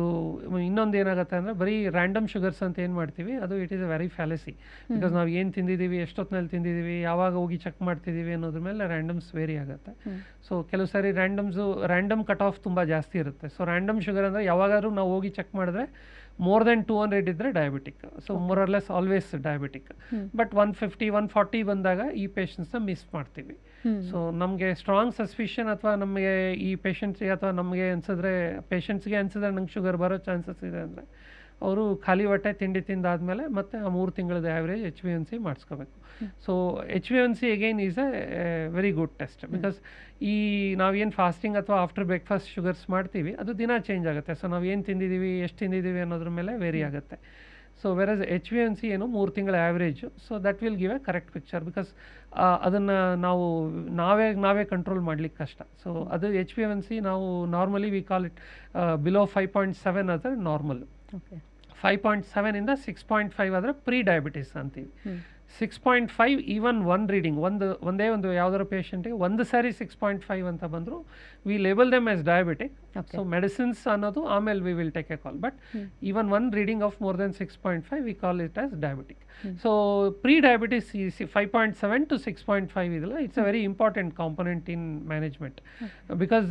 ಇನ್ನೊಂದು ಏನಾಗುತ್ತೆ ಅಂದರೆ ಬರೀ ರ್ಯಾಂಡಮ್ ಶುಗರ್ಸ್ ಅಂತ ಏನು ಮಾಡ್ತೀವಿ, ಅದು it is a very fallacy. Because ನಾವು ಏನು ತಿಂದಿದ್ದೀವಿ, ಎಷ್ಟೊತ್ತಿನಲ್ಲಿ ತಿಂದಿದ್ದೀವಿ, ಯಾವಾಗ ಹೋಗಿ ಚೆಕ್ ಮಾಡ್ತಿದ್ದೀವಿ ಅನ್ನೋದ್ರ ಮೇಲೆ ರ್ಯಾಂಡಮ್ಸ್ ವೇರಿ ಆಗುತ್ತೆ. ಸೊ ಕೆಲವು ಸಾರಿ ರ್ಯಾಂಡಮ್ ಕಟ್ ಆಫ್ ತುಂಬ ಜಾಸ್ತಿ ಇರುತ್ತೆ. ಸೊ ರ್ಯಾಂಡಮ್ ಶುಗರ್ ಅಂದರೆ ಯಾವಾಗಾದ್ರೂ ನಾವು ಹೋಗಿ ಚೆಕ್ ಮಾಡಿದ್ರೆ ಮೋರ್ ದೆನ್ 200 ಇದ್ದರೆ diabetic. So more or less always diabetic. But 150 140 ಬಂದಾಗ ಈ ಪೇಷಂಟ್ಸ್ನ ಮಿಸ್ ಮಾಡ್ತೀವಿ. ಸೊ ನಮಗೆ ಸ್ಟ್ರಾಂಗ್ ಸಸ್ಪಿಷನ್ ಅಥವಾ ನಮಗೆ ಈ ಪೇಷಂಟ್ಸ್ಗೆ ಅಥವಾ ನಮಗೆ ಅನ್ಸಿದ್ರೆ ಪೇಷಂಟ್ಸ್ಗೆ ಅನ್ಸಿದ್ರೆ ನಂಗೆ ಶುಗರ್ ಬರೋ ಚಾನ್ಸಸ್ ಇದೆ ಅಂದರೆ ಅವರು ಖಾಲಿ ಹೊಟ್ಟೆ ತಿಂಡಿ ತಿಂದಾದಮೇಲೆ ಮತ್ತೆ ಆ 3 ತಿಂಗಳದ ಆ್ಯಾವ್ರೇಜ್ HbA1c ಮಾಡಿಸ್ಕೋಬೇಕು. So HbA1c again is a very good test. Because ಈ ನಾವೇನು ಫಾಸ್ಟಿಂಗ್ ಅಥವಾ ಆಫ್ಟರ್ ಬ್ರೇಕ್ಫಾಸ್ಟ್ ಶುಗರ್ಸ್ ಮಾಡ್ತೀವಿ ಅದು ದಿನ ಚೇಂಜ್ ಆಗುತ್ತೆ. ಸೊ ನಾವು ಏನು ತಿಂದಿದ್ದೀವಿ ಎಷ್ಟು ತಿಂದಿದ್ದೀವಿ ಅನ್ನೋದ್ರ ಮೇಲೆ ವೇರಿ ಆಗುತ್ತೆ. ಸೊ ವೆರಸ್ HbA1c ಏನು 3 ತಿಂಗಳ average. So that will give A correct picture. Because ಅದನ್ನು ನಾವು ನಾವೇ ಕಂಟ್ರೋಲ್ ಮಾಡ್ಲಿಕ್ಕೆ ಕಷ್ಟ. ಸೊ ಅದು HbA1c ನಾವು normally V call it below 5.7 ಆದರೆ ನಾರ್ಮಲ್. 5.7 ಇಂದ 6.5 ಆದರೆ ಪ್ರೀ ಡಯಾಬಿಟಿಸ್ ಅಂತೀವಿ. 6.5 ಈವನ್ ರೀಡಿಂಗ್ ಒಂದೇ ಒಂದು ಯಾವ್ದಾದ್ರು ಪೇಷಂಟಿಗೆ ಒಂದು ಸಾರಿ 6.5 ಅಂತ ಬಂದರೂ we label them as diabetic. So medicines ಅನ್ನೋದು ಆಮೇಲೆ we will take a call. But even one reading of more than 6.5 we call it as diabetic. So pre diabetes 5.7 to 6.5 ಇದಲ್ಲ, it's a very important component in management. Because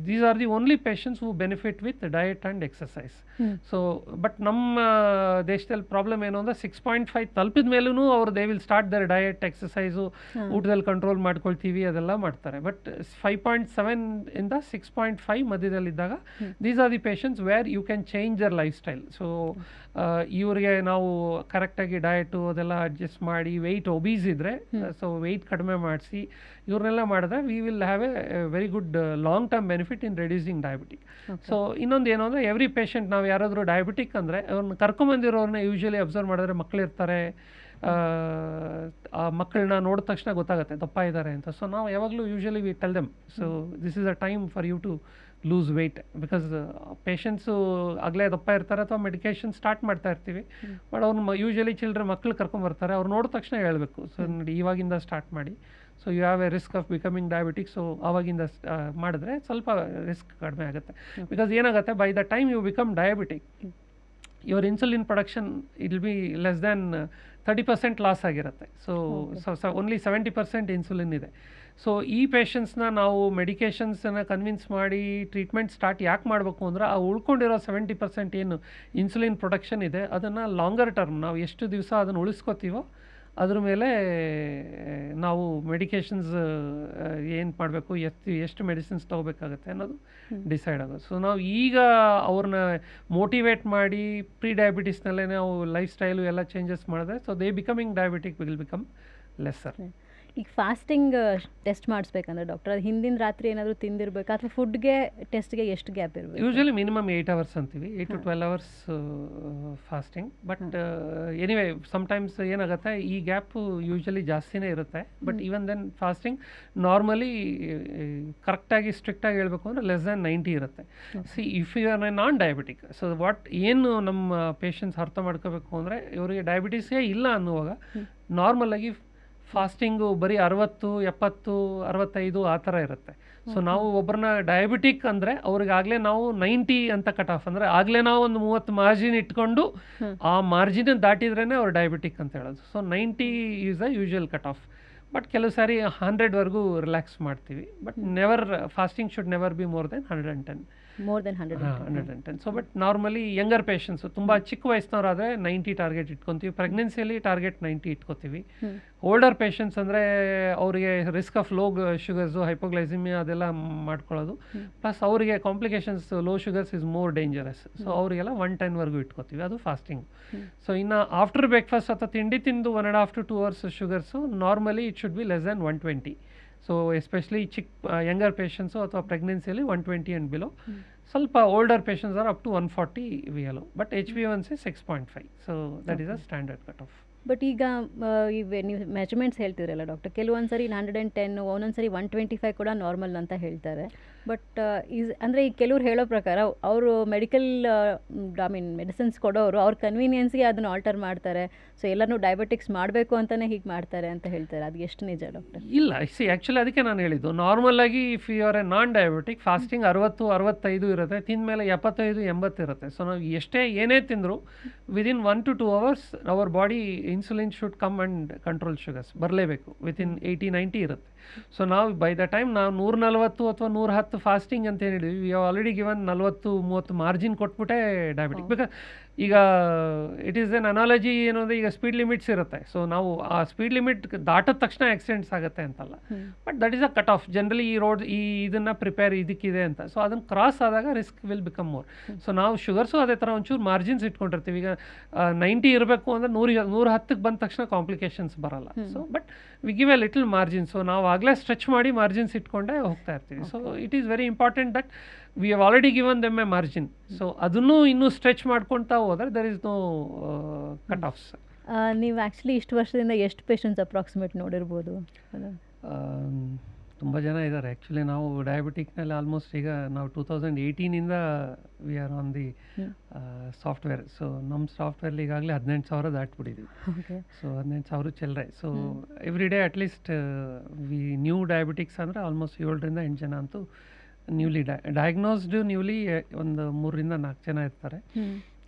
these are the only patients who benefit with diet and exercise. So but ನಮ್ಮ ದೇಶದಲ್ಲಿ problem ಏನು ಅಂದರೆ 6.5 ತಲುಪಿದ ಮೇಲೂ ಅವರು they will start their diet exercise ಊಟದಲ್ಲಿ control ಮಾಡ್ಕೊಳ್ತೀವಿ ಅದೆಲ್ಲ ಮಾಡ್ತಾರೆ. ಬಟ್ 5.7 ಇಂದ 6.5 ಮಧ್ಯದಲ್ಲಿದ್ದಾಗ these are the patients where you can change their lifestyle. So ಇವರಿಗೆ ನಾವು ಕರೆಕ್ಟಾಗಿ ಡಯಟು ಅದೆಲ್ಲ ಅಡ್ಜಸ್ಟ್ ಮಾಡಿ ವೆಯ್ಟ್ ಒಬೀಸ್ ಇದ್ದರೆ ಸೊ ವೆಯ್ಟ್ ಕಡಿಮೆ ಮಾಡಿಸಿ ಇವ್ರನ್ನೆಲ್ಲ ಮಾಡಿದ್ರೆ we will have a very good long term benefit in reducing diabetic. So ಇನ್ನೊಂದು ಏನು ಅಂದರೆ ಎವ್ರಿ ಪೇಷಂಟ್ ನಾವು ಯಾರಾದರೂ ಡಯಾಬಿಟಿಕ್ ಅಂದರೆ ಅವ್ರನ್ನ ಕರ್ಕೊಂಬಂದಿರೋರನ್ನ ಯೂಶ್ವಲಿ ಅಬ್ಸರ್ವ್ ಮಾಡಿದ್ರೆ ಮಕ್ಕಳಿರ್ತಾರೆ, ಆ ಮಕ್ಕಳನ್ನ ನೋಡಿದ ತಕ್ಷಣ ಗೊತ್ತಾಗುತ್ತೆ ದಪ್ಪ ಇದ್ದಾರೆ ಅಂತ. ಸೊ ನಾವು ಯಾವಾಗಲೂ usually we tell them so this is a time for you to lose weight. Because patients ಆಗಲೇ ದಪ್ಪ ಇರ್ತಾರೆ ಅಥವಾ ಮೆಡಿಕೇಷನ್ ಸ್ಟಾರ್ಟ್ ಮಾಡ್ತಾ ಇರ್ತೀವಿ. ಬಟ್ ಅವ್ರು ಯೂಶ್ವಲಿ ಮಕ್ಕಳು ಕರ್ಕೊಂಬರ್ತಾರೆ, ಅವ್ರು ನೋಡಿದ ತಕ್ಷಣ ಹೇಳಬೇಕು ಸೊ ನೋಡಿ ಇವಾಗಿಂದ ಸ್ಟಾರ್ಟ್ ಮಾಡಿ. So you have a risk of becoming diabetic. So ಆವಾಗಿಂದ ಮಾಡಿದ್ರೆ ಸ್ವಲ್ಪ ರಿಸ್ಕ್ ಕಡಿಮೆ ಆಗುತ್ತೆ. ಬಿಕಾಸ್ ಏನಾಗುತ್ತೆ, by the time you become diabetic your insulin production it will be less than 30% loss ಆಗಿರುತ್ತೆ. ಸೊ ಓನ್ಲಿ 70% ಇನ್ಸುಲಿನ್ ಇದೆ. ಸೊ ಈ ಪೇಷಂಟ್ಸ್ನ ನಾವು ಮೆಡಿಕೇಷನ್ಸನ್ನು ಕನ್ವಿನ್ಸ್ ಮಾಡಿ ಟ್ರೀಟ್ಮೆಂಟ್ ಸ್ಟಾರ್ಟ್ ಯಾಕೆ ಮಾಡಬೇಕು ಅಂದರೆ ಆ ಉಳ್ಕೊಂಡಿರೋ 70% ಏನು ಇನ್ಸುಲಿನ್ ಪ್ರೊಡಕ್ಷನ್ ಇದೆ ಅದನ್ನು ಲಾಂಗರ್ ಟರ್ಮ್ ನಾವು ಎಷ್ಟು ದಿವಸ ಅದನ್ನು ಉಳಿಸ್ಕೋತೀವೋ ಅದ್ರ ಮೇಲೆ ನಾವು ಮೆಡಿಕೇಷನ್ಸ್ ಏನು ಮಾಡಬೇಕು, ಎಷ್ಟು ಮೆಡಿಸಿನ್ಸ್ ತೊಗೋಬೇಕಾಗತ್ತೆ ಅನ್ನೋದು ಡಿಸೈಡ್ ಆಗೋದು. ಸೊ ನಾವು ಈಗ ಅವ್ರನ್ನ ಮೋಟಿವೇಟ್ ಮಾಡಿ ಪ್ರೀ ಡಯಾಬಿಟಿಸ್ನಲ್ಲೇ ನಾವು ಲೈಫ್ ಸ್ಟೈಲು ಎಲ್ಲ ಚೇಂಜಸ್ ಮಾಡಿದ್ರೆ so they becoming diabetic will become lesser. ಈಗ ಫಾಸ್ಟಿಂಗ್ ಟೆಸ್ಟ್ ಮಾಡಿಸ್ಬೇಕಂದ್ರೆ ಡಾಕ್ಟರ್ ಅದು ಹಿಂದಿನ ರಾತ್ರಿ ಏನಾದರೂ ತಿಂದಿರಬೇಕಾ ಅಥವಾ ಫುಡ್ಗೆ ಟೆಸ್ಟ್ಗೆ ಎಷ್ಟು ಗ್ಯಾಪ್ ಇರಬೇಕು? ಯೂಶ್ವಲಿ ಮಿನಿಮಮ್ 8 hours ಅಂತೀವಿ, 8 to 12 hours fasting. But anyway sometimes ಏನಾಗುತ್ತೆ ಈ ಗ್ಯಾಪು ಯೂಶ್ವಲಿ ಜಾಸ್ತಿನೇ ಇರುತ್ತೆ. But even then fasting normally ಕರೆಕ್ಟಾಗಿ ಸ್ಟ್ರಿಕ್ಟಾಗಿ ಹೇಳಬೇಕು ಅಂದರೆ ಲೆಸ್ ದ್ಯಾನ್ 90 ಇರುತ್ತೆ. See if you are non diabetic, so what ಏನು ನಮ್ಮ ಪೇಷಂಟ್ಸ್ ಅರ್ಥ ಮಾಡ್ಕೋಬೇಕು ಅಂದರೆ ಇವರಿಗೆ ಡಯಾಬಿಟಿಸೇ ಇಲ್ಲ ಅನ್ನುವಾಗ ನಾರ್ಮಲಾಗಿ ಫಾಸ್ಟಿಂಗು ಬರೀ 60, 70, 65 ಆ ಥರ ಇರುತ್ತೆ. ಸೊ ನಾವು ಒಬ್ಬರನ್ನ ಡಯಾಬಿಟಿಕ್ ಅಂದರೆ ಅವ್ರಿಗಾಗಲೇ ನಾವು 90 ಅಂತ ಕಟ್ ಆಫ್ ಅಂದರೆ ಆಗಲೇ ನಾವು ಒಂದು 30 ಮಾರ್ಜಿನ್ ಇಟ್ಕೊಂಡು ಆ ಮಾರ್ಜಿನ್ ದಾಟಿದ್ರೇ ಅವ್ರು ಡಯಾಬಿಟಿಕ್ ಅಂತ ಹೇಳೋದು. So 90 is a usual cut off. But ಕೆಲವು ಸಾರಿ 100ವರೆಗೂ ರಿಲ್ಯಾಕ್ಸ್ ಮಾಡ್ತೀವಿ. But never fasting should never be more than 110. More than 110. So but normally younger patients ತುಂಬ ಚಿಕ್ಕ ವಯಸ್ಸಿನವರಾದರೆ 90 ಟಾರ್ಗೆಟ್ ಇಟ್ಕೊತೀವಿ. ಪ್ರೆಗ್ನೆನ್ಸಿಯಲ್ಲಿ ಟಾರ್ಗೆಟ್ 90 ಇಟ್ಕೊತೀವಿ. ಓಲ್ಡರ್ ಪೇಷಂಟ್ಸ್ ಅಂದರೆ ಅವರಿಗೆ risk of low sugars, hypoglycaemia ಅದೆಲ್ಲ ಮಾಡ್ಕೊಳ್ಳೋದು. Plus ಅವರಿಗೆ complications low sugars is more dangerous. So ಅವರಿಗೆಲ್ಲ 110ವರೆಗೂ ಇಟ್ಕೊತೀವಿ, ಅದು fasting. So ಇನ್ನು ಆಫ್ಟರ್ ಬ್ರೇಕ್ಫಾಸ್ಟ್ ಅಥವಾ ತಿಂಡಿ ತಿಂದು 1.5 to 2 hours sugars normally it should be less than 120. So especially younger patients ಅಥವಾ ಪ್ರೆಗ್ನೆನ್ಸಿಯಲ್ಲಿ 120 ಆ್ಯಂಡ್ ಬಿಲೋ. ಸ್ವಲ್ಪ older patients are up to 140 we'll. But HbA1c 6.5. So that is a standard cut off. But ಈಗ ನೀವು measurements ಹೇಳ್ತಿದ್ರಲ್ಲ doctor, ಕೆಲವೊಂದು ಸರಿ 110, ಒಂದೊಂದು ಸರಿ 125 ಕೂಡ ನಾರ್ಮಲ್ ಅಂತ ಹೇಳ್ತಾರೆ. ಬಟ್ ಅಂದರೆ ಈಗ ಕೆಲವ್ರು ಹೇಳೋ ಪ್ರಕಾರ ಅವರು ಮೆಡಿಕಲ್ ಮೆಡಿಸಿನ್ಸ್ ಕೊಡೋರು ಅವ್ರ ಕನ್ವೀನಿಯನ್ಸ್ಗೆ ಅದನ್ನು ಆಲ್ಟರ್ ಮಾಡ್ತಾರೆ. ಸೊ ಎಲ್ಲರೂ ಡಯಾಬಿಟಿಕ್ಸ್ ಮಾಡಬೇಕು ಅಂತಲೇ ಹೀಗೆ ಮಾಡ್ತಾರೆ ಅಂತ ಹೇಳ್ತಾರೆ. ಅದು ಎಷ್ಟು ನಿಜ ಡಾಕ್ಟರ್? ಇಲ್ಲ, ಆ್ಯಕ್ಚುಲಿ ಅದಕ್ಕೆ ನಾನು ಹೇಳಿದ್ದು ನಾರ್ಮಲಾಗಿ if you are a non diabetic fasting 60, 65 ಇರುತ್ತೆ, ತಿಂದಮೇಲೆ 75, 80 ಇರುತ್ತೆ. ಸೊ ನಾವು ಏನೇ ತಿಂದರೂ within 1 to 2 hours our body insulin should come and control sugars ಬರಲೇಬೇಕು. ವಿತಿನ್ 80, 90 ಇರುತ್ತೆ. ಸೊ ನಾವು ಬೈ ದ ಟೈಮ್ ನಾವು 140 ಅಥವಾ 110 ಫಾಸ್ಟಿಂಗ್ ಅಂತ ಏನು ಹೇಳಿದ್ವಿ, we have already given 40-30 margin ಕೊಟ್ಬಿಟ್ಟೆ ಡಯಾಬಿಟಿಕ್. ಬಿಕಾಸ್ ಈಗ ಇಟ್ ಈಸ್ ಎನ್ ಅನಾಲಜಿ ಏನು ಅಂದರೆ, ಈಗ ಸ್ಪೀಡ್ ಲಿಮಿಟ್ಸ್ ಇರುತ್ತೆ. ಸೊ ನಾವು ಆ ಸ್ಪೀಡ್ ಲಿಮಿಟ್ ದಾಟಿದ ತಕ್ಷಣ ಆಕ್ಸಿಡೆಂಟ್ಸ್ ಆಗುತ್ತೆ ಅಂತಲ್ಲ, but that is a cut off. Generally ಈ ರೋಡ್ ಇದನ್ನು ಪ್ರಿಪೇರ್ ಇದಕ್ಕಿದೆ ಅಂತ. ಸೊ ಅದನ್ನು ಕ್ರಾಸ್ ಆದಾಗ risk will become more. So ನಾವು ಶುಗರ್ಸು ಅದೇ ಥರ ಒಂಚೂರು ಮಾರ್ಜಿನ್ಸ್ ಇಟ್ಕೊಂಡಿರ್ತೀವಿ. ಈಗ 90 ಇರಬೇಕು ಅಂದರೆ 110ಕ್ಕೆ ಬಂದ ತಕ್ಷಣ ಕಾಂಪ್ಲಿಕೇಶನ್ಸ್ ಬರಲ್ಲ. So but we give a little margin. So ನಾವು ಆಗಲೇ ಸ್ಟ್ರೆಚ್ ಮಾಡಿ ಮಾರ್ಜಿನ್ಸ್ ಇಟ್ಕೊಂಡೇ ಹೋಗ್ತಾ ಇರ್ತೀವಿ. So it is very important that we have already given them a margin. So ಅದನ್ನು ಇನ್ನೂ ಸ್ಟ್ರೆಚ್ ಮಾಡ್ಕೊಳ್ತಾ ಹೋದರೆ there is no cut offs. ನೀವು ಆ್ಯಕ್ಚುಲಿ ಇಷ್ಟು ವರ್ಷದಿಂದ ಎಷ್ಟು ಪೇಷಂಟ್ಸ್ ಅಪ್ರಾಕ್ಸಿಮೇಟ್ ನೋಡಿರ್ಬೋದು? ತುಂಬ ಜನ ಇದ್ದಾರೆ ಆ್ಯಕ್ಚುಲಿ. ನಾವು ಡಯಾಬಿಟಿಕ್ನಲ್ಲಿ ಆಲ್ಮೋಸ್ಟ್ ಈಗ ನಾವು 2018ಇಂದ we are on the software. So ನಮ್ಮ ಸಾಫ್ಟ್ವೇರ್ಲಿ ಈಗಾಗಲೇ 18,000 ದಾಟ್ಬಿಟ್ಟಿದ್ದೀವಿ. ಸೊ 18,000 ಚಿಲ್ಲರೆ. So every day at least we new diabetics ಅಂದರೆ ಆಲ್ಮೋಸ್ಟ್ 7-8 ಜನ ಅಂತೂ ನ್ಯೂಲಿ ಡಯಾಗ್ನೋಸ್ಡು ಒಂದು 3-4 ಜನ ಇರ್ತಾರೆ.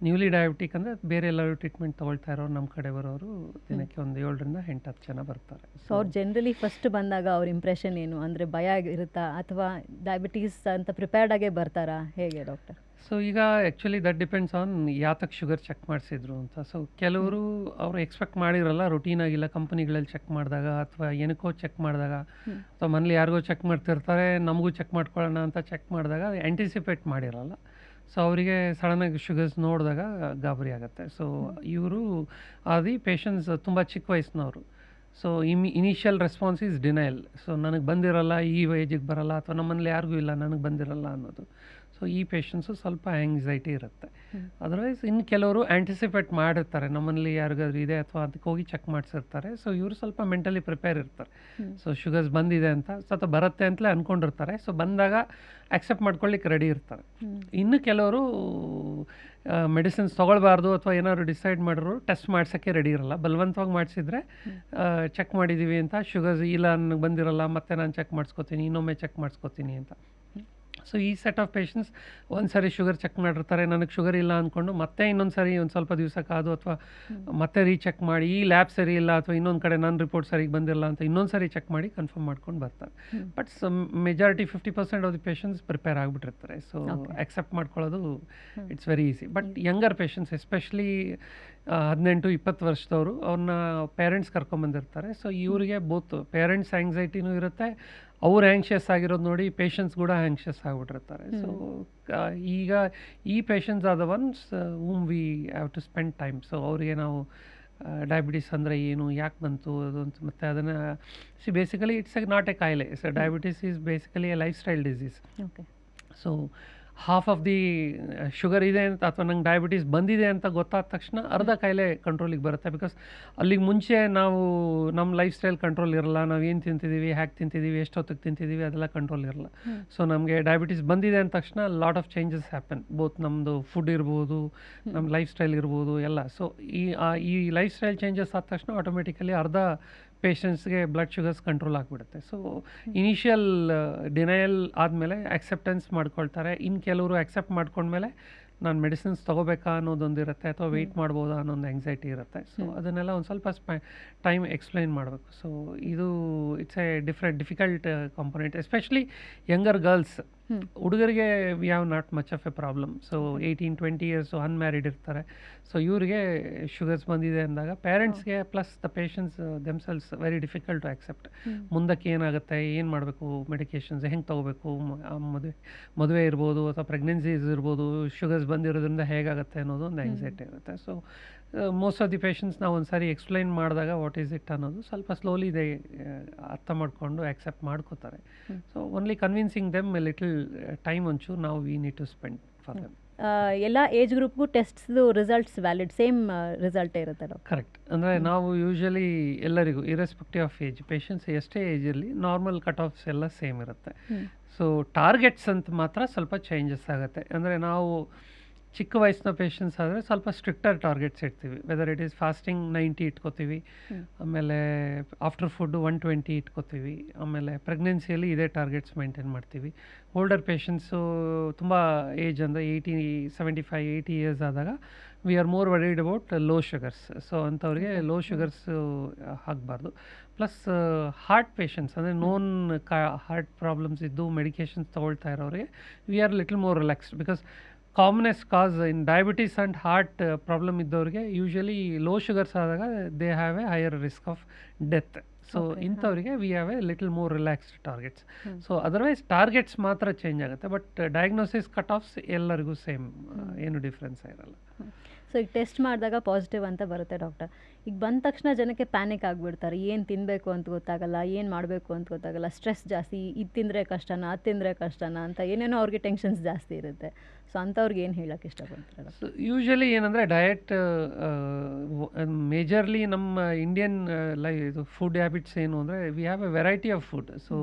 ನ್ಯೂಲಿ ಡಯಾಬಿಟಿಕ್ ಅಂದರೆ ಬೇರೆ ಎಲ್ಲರೂ ಟ್ರೀಟ್ಮೆಂಟ್ ತೊಗೊಳ್ತಾ ಇರೋರು ನಮ್ಮ ಕಡೆ ಬರೋರು ದಿನಕ್ಕೆ ಒಂದು 7-10 ಜನ ಬರ್ತಾರೆ. ಸೊ ಅವ್ರು ಜನರಲಿ ಫಸ್ಟ್ ಬಂದಾಗ ಅವ್ರ ಇಂಪ್ರೆಷನ್ ಏನು? ಅಂದರೆ ಭಯ ಇರುತ್ತಾ ಅಥವಾ ಡಯಾಬಿಟೀಸ್ ಅಂತ ಪ್ರಿಪೇರ್ಡ್ ಆಗೇ ಬರ್ತಾರಾ, ಹೇಗೆ ಡಾಕ್ಟರ್? ಸೊ ಈಗ ಆ್ಯಕ್ಚುಲಿ ದಟ್ ಡಿಪೆಂಡ್ಸ್ ಆನ್ ಯಾತಕ್ಕೆ ಶುಗರ್ ಚೆಕ್ ಮಾಡಿಸಿದ್ರು ಅಂತ. ಸೊ ಕೆಲವರು ಅವರು ಎಕ್ಸ್ಪೆಕ್ಟ್ ಮಾಡಿರಲ್ಲ, ರುಟೀನಾಗಿಲ್ಲ, ಕಂಪನಿಗಳಲ್ಲಿ ಚೆಕ್ ಮಾಡಿದಾಗ ಅಥವಾ ಏನಕ್ಕೋ ಚೆಕ್ ಮಾಡಿದಾಗ ಅಥವಾ ಮನೇಲಿ ಯಾರಿಗೋ ಚೆಕ್ ಮಾಡ್ತಿರ್ತಾರೆ, ನಮಗೂ ಚೆಕ್ ಮಾಡ್ಕೊಳ್ಳೋಣ ಅಂತ ಚೆಕ್ ಮಾಡಿದಾಗ ಆ್ಯಂಟಿಸಿಪೇಟ್ ಮಾಡಿರಲ್ಲ. ಸೊ ಅವರಿಗೆ ಸಡನ್ನಾಗಿ ಶುಗರ್ಸ್ ನೋಡಿದಾಗ ಗಾಬರಿ ಆಗುತ್ತೆ. ಸೊ ಇವರು ಪೇಷಂಟ್ಸ್ ತುಂಬ ಚಿಕ್ಕ ವಯಸ್ಸಿನವರು. So initial response is denial. So ನನಗೆ ಬಂದಿರಲ್ಲ, ಈ ಏಜಿಗೆ ಬರಲ್ಲ, ಅಥವಾ ನಮ್ಮನೇಲಿ ಯಾರಿಗೂ ಇಲ್ಲ ನನಗೆ ಬಂದಿರಲ್ಲ ಅನ್ನೋದು. ಸೊ ಈ ಪೇಷಂಟ್ಸು ಸ್ವಲ್ಪ ಆ್ಯಂಗ್ಸೈಟಿ ಇರುತ್ತೆ. ಅದರ್ವೈಸ್ ಇನ್ನು ಕೆಲವರು ಆ್ಯಂಟಿಸಿಪೇಟ್ ಮಾಡಿರ್ತಾರೆ, ನಮ್ಮಲ್ಲಿ ಯಾರಿಗಾದ್ರೂ ಇದೆ ಅಥವಾ ಅದಕ್ಕೆ ಹೋಗಿ ಚೆಕ್ ಮಾಡಿಸಿರ್ತಾರೆ. ಸೊ ಇವರು ಸ್ವಲ್ಪ ಮೆಂಟಲಿ ಪ್ರಿಪೇರ್ ಇರ್ತಾರೆ. ಸೊ ಶುಗರ್ಸ್ ಬಂದಿದೆ ಅಂತ ಸ್ವಲ್ಪ ಬರುತ್ತೆ ಅಂತಲೇ ಅಂದ್ಕೊಂಡಿರ್ತಾರೆ. ಸೊ ಬಂದಾಗ ಆಕ್ಸೆಪ್ಟ್ ಮಾಡ್ಕೊಳ್ಳಿಕ್ಕೆ ರೆಡಿ ಇರ್ತಾರೆ. ಇನ್ನು ಕೆಲವರು ಮೆಡಿಸಿನ್ಸ್ ತೊಗೊಳ್ಬಾರ್ದು ಅಥವಾ ಏನಾದ್ರು ಡಿಸೈಡ್ ಮಾಡಿದ್ರು ಟೆಸ್ಟ್ ಮಾಡ್ಸೋಕ್ಕೆ ರೆಡಿ ಇರಲ್ಲ. ಬಲವಂತವಾಗಿ ಮಾಡಿಸಿದ್ರೆ ಚೆಕ್ ಮಾಡಿದ್ದೀವಿ ಅಂತ ಶುಗರ್ಸ್ ಇಲ್ಲ ನನಗೆ ಬಂದಿರಲ್ಲ, ಮತ್ತೆ ನಾನು ಚೆಕ್ ಮಾಡಿಸ್ಕೋತೀನಿ, ಇನ್ನೊಮ್ಮೆ ಚೆಕ್ ಮಾಡಿಸ್ಕೋತೀನಿ ಅಂತ. ಸೊ ಈ ಸೆಟ್ ಆಫ್ ಪೇಷಂಟ್ಸ್ ಒಂದು ಸಾರಿ ಶುಗರ್ ಚೆಕ್ ಮಾಡಿರ್ತಾರೆ, ನನಗೆ ಶುಗರ್ ಇಲ್ಲ ಅಂದ್ಕೊಂಡು ಮತ್ತೆ ಇನ್ನೊಂದು ಸಾರಿ ಒಂದು ಸ್ವಲ್ಪ ದಿವಸ ಕಾದು ಅಥವಾ ಮತ್ತೆ ರೀಚೆಕ್ ಮಾಡಿ ಈ ಲ್ಯಾಬ್ ಸರಿ ಇಲ್ಲ ಅಥವಾ ಇನ್ನೊಂದು ಕಡೆ ನನ್ನ ರಿಪೋರ್ಟ್ ಸರಿಗೆ ಬಂದಿರಲ್ಲ ಅಂತ ಇನ್ನೊಂದು ಸಾರಿ ಚೆಕ್ ಮಾಡಿ ಕನ್ಫರ್ಮ್ ಮಾಡ್ಕೊಂಡು ಬರ್ತಾರೆ. But majority 50% of the patients prepare ಆಗಿಬಿಟ್ಟಿರ್ತಾರೆ. ಸೊ ಅಕ್ಸೆಪ್ಟ್ ಮಾಡ್ಕೊಳ್ಳೋದು it's very easy. But younger patients especially 18-20 ವರ್ಷದವರು ಅವ್ರನ್ನ ಪೇರೆಂಟ್ಸ್ ಕರ್ಕೊಂಬಂದಿರ್ತಾರೆ. ಸೊ ಇವರಿಗೆ ಬೋತ್ ಪೇರೆಂಟ್ಸ್ ಆ್ಯಂಗ್ಸೈಟಿನೂ ಇರುತ್ತೆ, ಅವ್ರು ಆ್ಯಂಕ್ಷಿಯಸ್ ಆಗಿರೋದು ನೋಡಿ ಪೇಷಂಟ್ಸ್ ಕೂಡ ಆ್ಯಂಕ್ಷಿಯಸ್ ಆಗಿಬಿಟ್ಟಿರ್ತಾರೆ. ಸೊ ಈಗ ಈ patients are the ones whom we have to spend time. So ಅವರಿಗೆ ನಾವು ಡಯಾಬಿಟೀಸ್ ಅಂದರೆ ಏನು, ಯಾಕೆ ಬಂತು ಅದು ಅಂತ, ಮತ್ತು ಅದನ್ನು ಬೇಸಿಕಲಿ ಇಟ್ಸ್ ನಾಟ್ ಎ ಕಾಯಿಲೆ. So diabetes is basically A life style disease. Okay. So half of the sugar ಇದೆ ಅಂತ ಅಥವಾ ನಂಗೆ ಡಯಾಬಿಟೀಸ್ ಬಂದಿದೆ ಅಂತ ಗೊತ್ತಾದ ತಕ್ಷಣ ಅರ್ಧ ಕಾಯಿಲೆ ಕಂಟ್ರೋಲಿಗೆ ಬರುತ್ತೆ. ಬಿಕಾಸ್ ಅಲ್ಲಿಗೆ ಮುಂಚೆ ನಾವು ನಮ್ಮ ಲೈಫ್ ಸ್ಟೈಲ್ ಕಂಟ್ರೋಲ್ ಇರಲ್ಲ, ನಾವು ಏನು ತಿಂತಿದ್ದೀವಿ, ಹ್ಯಾಕ್ ತಿಂತಿದ್ದೀವಿ, ಎಷ್ಟೊತ್ತಿಗೆ ತಿಂತಿದ್ದೀವಿ, ಅದೆಲ್ಲ ಕಂಟ್ರೋಲ್ ಇರಲ್ಲ. ಸೊ ನಮಗೆ ಡಯಾಬಿಟೀಸ್ ಬಂದಿದೆ ಅಂದ ತಕ್ಷಣ lot of changes happen. Both ನಮ್ಮದು ಫುಡ್ ಇರ್ಬೋದು, ನಮ್ಮ ಲೈಫ್ ಸ್ಟೈಲ್ ಇರ್ಬೋದು ಎಲ್ಲ. ಸೊ ಈ ಲೈಫ್ ಸ್ಟೈಲ್ ಚೇಂಜಸ್ ಆದ ತಕ್ಷಣ ಆಟೋಮೆಟಿಕಲಿ ಅರ್ಧ ಪೇಷಂಟ್ಸ್ಗೆ ಬ್ಲಡ್ ಶುಗರ್ಸ್ ಕಂಟ್ರೋಲ್ ಆಗಿಬಿಡುತ್ತೆ. ಸೊ ಇನಿಷಿಯಲ್ ಡಿನಯಲ್ ಆದಮೇಲೆ ಆಕ್ಸೆಪ್ಟೆನ್ಸ್ ಮಾಡ್ಕೊಳ್ತಾರೆ. ಇನ್ನು ಕೆಲವರು ಆಕ್ಸೆಪ್ಟ್ ಮಾಡ್ಕೊಂಡ್ಮೇಲೆ ನಾನು ಮೆಡಿಸಿನ್ಸ್ ತೊಗೋಬೇಕಾ ಅನ್ನೋದೊಂದಿರುತ್ತೆ ಅಥವಾ ವೆಯ್ಟ್ ಮಾಡ್ಬೋದಾ ಅನ್ನೋದು ಆ್ಯಂಗ್ಸೈಟಿ ಇರುತ್ತೆ. ಸೊ ಅದನ್ನೆಲ್ಲ ಒಂದು ಸ್ವಲ್ಪ ಟೈಮ್ ಎಕ್ಸ್ಪ್ಲೈನ್ ಮಾಡಬೇಕು. ಸೊ ಇದು it's a difficult component, especially younger girls. ಹುಡುಗರಿಗೆ we have not much of a problem. So 18-20 years unmarried ಇರ್ತಾರೆ. ಸೊ ಇವರಿಗೆ ಶುಗರ್ಸ್ ಬಂದಿದೆ ಅಂದಾಗ ಪೇರೆಂಟ್ಸ್ಗೆ plus the patients themselves very difficult to accept. ಮುಂದಕ್ಕೆ ಏನಾಗುತ್ತೆ, ಏನು ಮಾಡಬೇಕು, ಮೆಡಿಕೇಷನ್ಸ್ ಹೆಂಗೆ ತೊಗೋಬೇಕು, ಮದುವೆ ಇರ್ಬೋದು ಅಥವಾ ಪ್ರೆಗ್ನೆನ್ಸೀಸ್ ಇರ್ಬೋದು, ಶುಗರ್ಸ್ ಬಂದಿರೋದ್ರಿಂದ ಹೇಗಾಗುತ್ತೆ ಅನ್ನೋದು ಒಂದು ಆ್ಯಂಗ್ಸೈಟಿ ಇರುತ್ತೆ. So most of the patients ನಾವು ಒಂದು ಸಾರಿ ಎಕ್ಸ್ಪ್ಲೈನ್ ಮಾಡಿದಾಗ ವಾಟ್ ಈಸ್ ಇಟ್ ಅನ್ನೋದು ಸ್ವಲ್ಪ ಸ್ಲೋಲಿ ಇದೆ ಅರ್ಥ ಮಾಡಿಕೊಂಡು ಆ್ಯಕ್ಸೆಪ್ಟ್ ಮಾಡ್ಕೋತಾರೆ. So only convincing them a little time ಒಂಚೂರು ನಾವು we need to spend for them. ಎಲ್ಲ ಏಜ್ ಗ್ರೂಪ್ಗೂ ಟೆಸ್ಟ್ದು ರಿಸಲ್ಟ್ಸ್ ವ್ಯಾಲಿಡ್ ಸೇಮ್ ರಿಸಲ್ಟೇ ಇರುತ್ತೆ ಡಾಕ್ಟರ್? ಕರೆಕ್ಟ್. ಅಂದರೆ ನಾವು ಯೂಶ್ವಲಿ ಎಲ್ಲರಿಗೂ ಇರೆಸ್ಪೆಕ್ಟಿವ್ ಆಫ್ ಏಜ್, ಪೇಷಂಟ್ಸ್ ಎಷ್ಟೇ ಏಜಲ್ಲಿ ನಾರ್ಮಲ್ ಕಟ್ ಆಫ್ಸ್ ಎಲ್ಲ ಸೇಮ್ ಇರುತ್ತೆ. ಸೊ ಟಾರ್ಗೆಟ್ಸ್ ಅಂತ ಮಾತ್ರ ಸ್ವಲ್ಪ ಚೇಂಜಸ್ ಆಗುತ್ತೆ. ಅಂದರೆ ನಾವು ಚಿಕ್ಕ ವಯಸ್ಸಿನ ಪೇಷಂಟ್ಸ್ ಆದರೆ ಸ್ವಲ್ಪ ಸ್ಟ್ರಿಕ್ಟರ್ ಟಾರ್ಗೆಟ್ಸ್ ಇಡ್ತೀವಿ. ವೆದರ್ ಇಟ್ ಈಸ್ ಫಾಸ್ಟಿಂಗ್ 90 ಇಟ್ಕೋತೀವಿ, ಆಮೇಲೆ ಆಫ್ಟರ್ ಫುಡ್ಡು 120 ಇಟ್ಕೋತೀವಿ, ಆಮೇಲೆ ಪ್ರೆಗ್ನೆನ್ಸಿಯಲ್ಲಿ ಇದೇ ಟಾರ್ಗೆಟ್ಸ್ ಮೇಂಟೈನ್ ಮಾಡ್ತೀವಿ. ಓಲ್ಡರ್ ಪೇಷಂಟ್ಸು ತುಂಬ ಏಜ್ ಅಂದರೆ 75 80 ಇಯರ್ಸ್ ಆದಾಗ we are more worried about low sugars. So ಅಂಥವ್ರಿಗೆ ಲೋ ಶುಗರ್ಸು ಆಗಬಾರ್ದು. ಪ್ಲಸ್ ಹಾರ್ಟ್ ಪೇಷಂಟ್ಸ್ ಅಂದರೆ ನೋನ್ ಹಾರ್ಟ್ ಪ್ರಾಬ್ಲಮ್ಸ್ ಇದ್ದು ಮೆಡಿಕೇಷನ್ಸ್ ತೊಗೊಳ್ತಾ ಇರೋರಿಗೆ we are little more relaxed. Because commonest cause in diabetes and heart problem ಇದ್ದವ್ರಿಗೆ usually low sugars ಆದಾಗ they have a higher risk of death. So ಇಂಥವರಿಗೆ we have a little more relaxed targets. So otherwise targets ಮಾತ್ರ change ಆಗುತ್ತೆ, but diagnosis cut offs ಎಲ್ಲರಿಗೂ same, ಏನು difference ಇರಲ್ಲ. So ಈಗ test ಮಾಡಿದಾಗ ಪಾಸಿಟಿವ್ ಅಂತ ಬರುತ್ತೆ ಡಾಕ್ಟರ್. ಈಗ ಬಂದ ತಕ್ಷಣ ಜನಕ್ಕೆ ಪ್ಯಾನಿಕ್ ಆಗಿಬಿಡ್ತಾರೆ, ಏನು ತಿನ್ನಬೇಕು ಅಂತ ಗೊತ್ತಾಗಲ್ಲ, ಏನು ಮಾಡಬೇಕು ಅಂತ ಗೊತ್ತಾಗಲ್ಲ, ಸ್ಟ್ರೆಸ್ ಜಾಸ್ತಿ, ಇದು ತಿಂದರೆ ಕಷ್ಟನಾ ಅದು ತಿಂದರೆ ಕಷ್ಟನಾ ಅಂತ ಏನೇನೋ ಅವ್ರಿಗೆ ಟೆನ್ಷನ್ಸ್ ಜಾಸ್ತಿ ಇರುತ್ತೆ. ಸೊ ಅಂಥವ್ರಿಗೆ ಏನು ಹೇಳೋಕ್ಕೆ ಇಷ್ಟಪಡ್ತಾರೆ? ಸೊ ಯೂಶ್ವಲಿ ಏನಂದರೆ ಡಯಟ್ ಮೇಜರ್ಲಿ ನಮ್ಮ ಇಂಡಿಯನ್ ಇದು ಫುಡ್ ಹ್ಯಾಬಿಟ್ಸ್ ಏನು ಅಂದರೆ we have a variety of food. So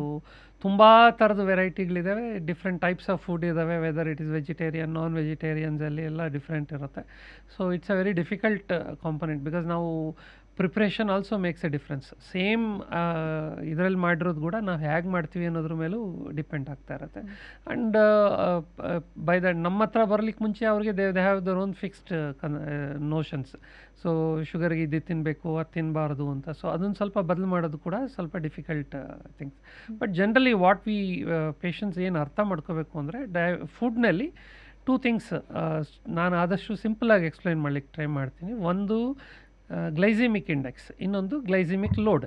ತುಂಬ ಥರದ ವೆರೈಟಿಗಳಿದ್ದಾವೆ, ಡಿಫ್ರೆಂಟ್ ಟೈಪ್ಸ್ ಆಫ್ ಫುಡ್ ಇದ್ದಾವೆ. Whether it is vegetarian, non ವೆಜಿಟೇರಿಯನ್ಸಲ್ಲಿ ಎಲ್ಲ ಡಿಫ್ರೆಂಟ್ ಇರುತ್ತೆ. So it's a very difficult component because ನಾವು preparation also makes a difference. Same ಇದರಲ್ಲಿ ಮಾಡಿರೋದು ಕೂಡ ನಾವು ಹೇಗೆ ಮಾಡ್ತೀವಿ ಅನ್ನೋದ್ರ ಮೇಲೂ ಡಿಪೆಂಡ್ ಆಗ್ತಾ ಇರುತ್ತೆ. ಆ್ಯಂಡ್ ಬೈ ದಟ್ ನಮ್ಮ ಹತ್ರ ಬರ್ಲಿಕ್ಕೆ ಮುಂಚೆ ಅವ್ರಿಗೆ they have their own fixed notions. So ಶುಗರ್ಗೆ ಇದು ತಿನ್ನಬೇಕು ಅದು ತಿನ್ನಬಾರ್ದು ಅಂತ. ಸೊ ಅದನ್ನು ಸ್ವಲ್ಪ ಬದಲು ಮಾಡೋದು ಕೂಡ ಸ್ವಲ್ಪ difficult things. But generally what we patients ಏನು ಅರ್ಥ ಮಾಡ್ಕೋಬೇಕು ಅಂದರೆ ಫುಡ್ನಲ್ಲಿ 2 ಥಿಂಗ್ಸ್ ನಾನು ಆದಷ್ಟು ಸಿಂಪಲಾಗಿ ಎಕ್ಸ್ಪ್ಲೈನ್ ಮಾಡ್ಲಿಕ್ಕೆ ಟ್ರೈ ಮಾಡ್ತೀನಿ. ಒಂದು ಗ್ಲೈಸಿಮಿಕ್ ಇಂಡೆಕ್ಸ್, ಇನ್ನೊಂದು glycaemic load.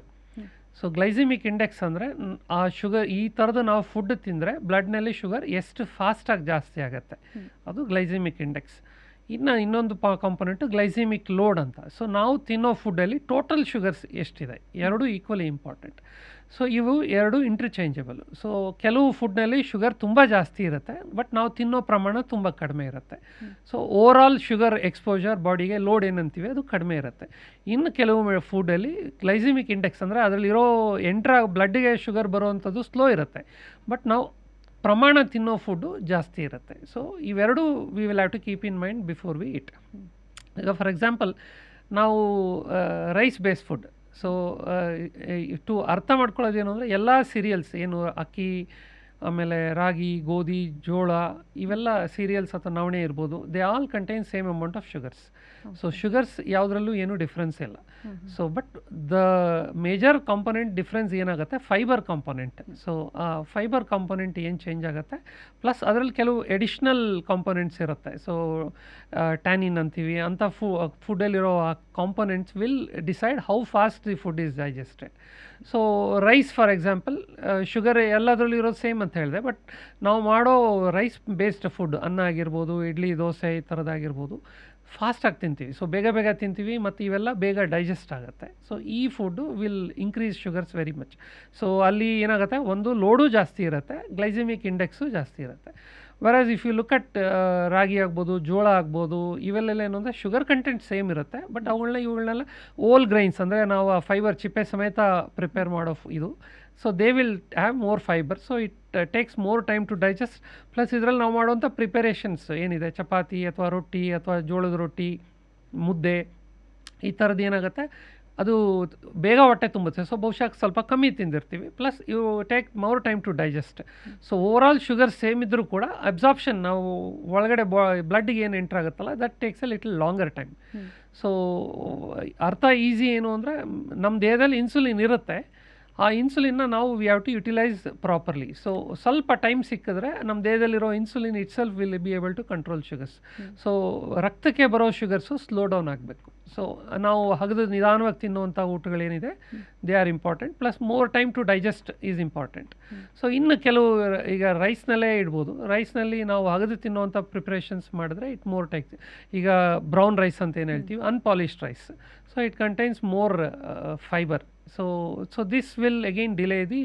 So glycaemic index ಅಂದರೆ ಆ ಶುಗರ್ ಈ ಥರದ್ದು ನಾವು ಫುಡ್ ತಿಂದರೆ ಬ್ಲಡ್ನಲ್ಲಿ ಶುಗರ್ ಎಷ್ಟು ಫಾಸ್ಟಾಗಿ ಜಾಸ್ತಿ ಆಗುತ್ತೆ, ಅದು ಗ್ಲೈಸಿಮಿಕ್ ಇಂಡೆಕ್ಸ್. ಇನ್ನೊಂದು ಕಾಂಪೊನೆಂಟು ಗ್ಲೈಸಿಮಿಕ್ ಲೋಡ್ ಅಂತ. ಸೊ ನಾವು ತಿನ್ನೋ ಫುಡ್ಡಲ್ಲಿ ಟೋಟಲ್ ಶುಗರ್ಸ್ ಎಷ್ಟಿದೆ, ಎರಡೂ ಈಕ್ವಲಿ ಇಂಪಾರ್ಟೆಂಟ್. ಸೊ ಇವು ಎರಡು ಇಂಟರ್ಚೇಂಜಬಲ್. ಸೊ ಕೆಲವು ಫುಡ್ನಲ್ಲಿ ಶುಗರ್ ತುಂಬ ಜಾಸ್ತಿ ಇರುತ್ತೆ, ಬಟ್ ನಾವು ತಿನ್ನೋ ಪ್ರಮಾಣ ತುಂಬ ಕಡಿಮೆ ಇರುತ್ತೆ. ಸೊ ಓವರಾಲ್ ಶುಗರ್ ಎಕ್ಸ್ಪೋಜರ್ ಬಾಡಿಗೆ ಲೋಡ್ ಏನಂತೀವಿ ಅದು ಕಡಿಮೆ ಇರುತ್ತೆ. ಇನ್ನು ಕೆಲವು ಫುಡ್ಡಲ್ಲಿ ಗ್ಲೈಸಿಮಿಕ್ ಇಂಡೆಕ್ಸ್ ಅಂದರೆ ಅದರಲ್ಲಿರೋ ಬ್ಲಡ್ಗೆ ಶುಗರ್ ಬರುವಂಥದ್ದು ಸ್ಲೋ ಇರುತ್ತೆ, ಬಟ್ ನಾವು ಪ್ರಮಾಣ ತಿನ್ನೋ ಫುಡ್ಡು ಜಾಸ್ತಿ ಇರುತ್ತೆ. ಸೊ ಇವೆರಡು we will have to keep in mind before we eat. ಈಗ ಫಾರ್ ಎಕ್ಸಾಂಪಲ್ ನಾವು rice base food. So to ಅರ್ಥ ಮಾಡ್ಕೊಳ್ಳೋದೇನು ಅಂದರೆ ಎಲ್ಲ ಸೀರಿಯಲ್ಸ್ ಏನು ಅಕ್ಕಿ, ಆಮೇಲೆ ರಾಗಿ, ಗೋಧಿ, ಜೋಳ, ಇವೆಲ್ಲ ಸೀರಿಯಲ್ಸ್ ಅಥವಾ ನವಣೆ ಇರ್ಬೋದು, they all contain same amount of sugars. So sugars ಯಾವುದ್ರಲ್ಲೂ ಏನೂ ಡಿಫ್ರೆನ್ಸ್ ಇಲ್ಲ. So but the major component difference ಏನಾಗುತ್ತೆ, ಫೈಬರ್ ಕಾಂಪೊನೆಂಟ್. ಸೊ ಆ ಫೈಬರ್ ಕಾಂಪೊನೆಂಟ್ ಏನು ಚೇಂಜ್ ಆಗುತ್ತೆ, ಪ್ಲಸ್ ಅದರಲ್ಲಿ ಕೆಲವು ಎಡಿಷ್ನಲ್ ಕಾಂಪೊನೆಂಟ್ಸ್ ಇರುತ್ತೆ. ಸೊ ಟ್ಯಾನಿನ್ ಅಂತೀವಿ, ಅಂಥ ಫುಡ್ಡಲ್ಲಿರೋ ಆ components will decide how fast the food is digested. So rice for example, sugar ಎಲ್ಲದರಲ್ಲೂ ಇರೋದು ಸೇಮ್ ಅಂತ ಹೇಳಿದೆ, ಬಟ್ ನಾವು ಮಾಡೋ ರೈಸ್ ಬೇಸ್ಡ್ ಫುಡ್, ಅನ್ನ ಆಗಿರ್ಬೋದು, ಇಡ್ಲಿ, ದೋಸೆ ಈ ಥರದ್ದಾಗಿರ್ಬೋದು, ಫಾಸ್ಟಾಗಿ ತಿಂತೀವಿ. ಸೊ ಬೇಗ ಬೇಗ ತಿಂತೀವಿ ಮತ್ತು ಇವೆಲ್ಲ ಬೇಗ ಡೈಜೆಸ್ಟ್ ಆಗುತ್ತೆ. ಸೊ ಈ food will increase sugars very much. So ಅಲ್ಲಿ ಏನಾಗುತ್ತೆ, ಒಂದು ಲೋಡು ಜಾಸ್ತಿ ಇರುತ್ತೆ, ಗ್ಲೈಸಿಮಿಕ್ ಇಂಡೆಕ್ಸು ಜಾಸ್ತಿ ಇರುತ್ತೆ. ವೆರಾಸ್ ಇಫ್ ಯು ಲುಕ್ ಅಟ್ ರಾಗಿ ಆಗ್ಬೋದು, ಜೋಳ ಆಗ್ಬೋದು, ಇವೆಲ್ಲೆಲ್ಲ ಏನು ಅಂದರೆ ಶುಗರ್ ಕಂಟೆಂಟ್ ಸೇಮ್ ಇರುತ್ತೆ, ಬಟ್ ಇವುಗಳನ್ನೆಲ್ಲ ಓಲ್ ಗ್ರೈನ್ಸ್ ಅಂದರೆ ನಾವು ಆ ಫೈಬರ್ ಚಿಪ್ಪೆ ಸಮೇತ ಪ್ರಿಪೇರ್ ಮಾಡೋ ಇದು. So they will have more fibre. So it takes more time to digest. Plus ಇದರಲ್ಲಿ ನಾವು ಮಾಡುವಂಥ ಪ್ರಿಪರೇಷನ್ಸ್ ಏನಿದೆ, ಚಪಾತಿ ಅಥವಾ ರೊಟ್ಟಿ ಅಥವಾ ಜೋಳದ ರೊಟ್ಟಿ, ಮುದ್ದೆ, ಈ ಥರದ್ದು ಏನಾಗುತ್ತೆ, ಅದು ಬೇಗ ಹೊಟ್ಟೆ ತುಂಬುತ್ತೆ. ಸೊ ಬಹುಶಃ ಸ್ವಲ್ಪ ಕಮ್ಮಿ ತಿಂದಿರ್ತೀವಿ, plus you take more time to digest. So overall sugar same ಇದ್ದರೂ ಕೂಡ ಅಬ್ಸಾರ್ಪ್ಷನ್, ನಾವು ಒಳಗಡೆ ಬ್ಲಡ್ಗೆ ಏನು ಎಂಟರ್ ಆಗುತ್ತಲ್ಲ, that takes a little longer time. So ಅರ್ಥ ಈಸಿ ಏನು ಅಂದರೆ, ನಮ್ಮ ದೇಹದಲ್ಲಿ ಇನ್ಸುಲಿನ್ ಇರುತ್ತೆ, ಆ ಇನ್ಸುಲಿನ್ನ ನಾವು we have to utilise properly. So ಸ್ವಲ್ಪ ಟೈಮ್ ಸಿಕ್ಕಿದ್ರೆ ನಮ್ಮ ದೇಹದಲ್ಲಿರೋ insulin itself will be able to control sugars. So ರಕ್ತಕ್ಕೆ ಬರೋ ಶುಗರ್ಸು ಸ್ಲೋ ಡೌನ್ ಆಗಬೇಕು. ಸೊ ನಾವು ಹಗದು ನಿಧಾನವಾಗಿ ತಿನ್ನುವಂಥ ಊಟಗಳೇನಿದೆ, they are important. Plus more time to digest is important. So ಇನ್ನು ಕೆಲವು ಈಗ ರೈಸ್ನಲ್ಲೇ ಇಡ್ಬೋದು, ರೈಸ್ನಲ್ಲಿ ನಾವು ಹಗದು ತಿನ್ನುವಂಥ ಪ್ರಿಪ್ರೇಷನ್ಸ್ ಮಾಡಿದ್ರೆ ಇಟ್ ಮೋರ್ ಟೈಕ್. ಈಗ ಬ್ರೌನ್ ರೈಸ್ ಅಂತ ಏನು ಹೇಳ್ತೀವಿ, unpolished rice. So it contains more fibre. So this will again delay the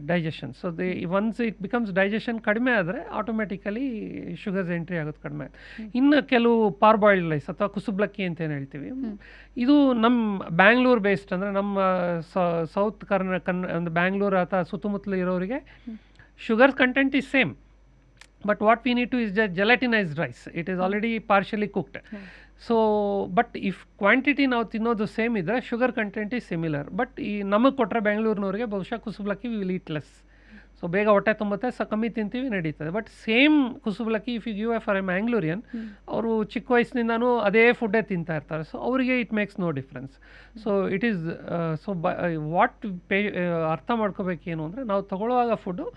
digestion. So once it becomes digestion ಕಡಿಮೆ ಆದರೆ ಆಟೋಮೆಟಿಕಲಿ ಶುಗರ್ಸ್ ಎಂಟ್ರಿ ಆಗೋದು ಕಡಿಮೆ. ಇನ್ನು ಕೆಲವು ಪಾರ್ಬಾಯ್ಲ್ಡ್ ರೈಸ್ ಅಥವಾ ಕುಸುಬ್ಲಕ್ಕಿ ಅಂತ ಏನು ಹೇಳ್ತೀವಿ, ಇದು ನಮ್ಮ ಬ್ಯಾಂಗ್ಳೂರ್ ಬೇಸ್ಡ್, ಅಂದರೆ ನಮ್ಮ ಸೌತ್ ಅಂದರೆ ಬ್ಯಾಂಗ್ಳೂರ್ ಅಥವಾ ಸುತ್ತಮುತ್ತಲು ಇರೋರಿಗೆ sugar content is same, But what we need to is just gelatinized rice. It is already partially cooked. So but if quantity ನಾವು ತಿನ್ನೋದು ಸೇಮ್ ಇದ್ದರೆ sugar content is similar. But ಈ ನಮಗೆ ಕೊಟ್ಟರೆ ಬೆಂಗಳೂರಿನವ್ರಿಗೆ ಬಹುಶಃ ಕುಸುಬ್ಲಕ್ಕಿ we will eat less. So ಬೇಗ ಹೊಟ್ಟೆ ತುಂಬುತ್ತೆ, ಕಮ್ಮಿ ತಿಂತೀವಿ, ನಡೀತದೆ. ಬಟ್ ಸೇಮ್ ಕುಸುಬ್ಲಕ್ಕಿ if you give for a Mangalorean, ಅವರು ಚಿಕ್ಕ ವಯಸ್ಸಿನಿಂದನೂ ಅದೇ ಫುಡ್ಡೇ ತಿಂತಾ ಇರ್ತಾರೆ. ಸೊ ಅವರಿಗೆ it makes no difference. So it is so what ಅರ್ಥ ಮಾಡ್ಕೋಬೇಕೇನು ಅಂದರೆ, ನಾವು ತಗೊಳ್ಳುವಾಗ ಫುಡ್ಡು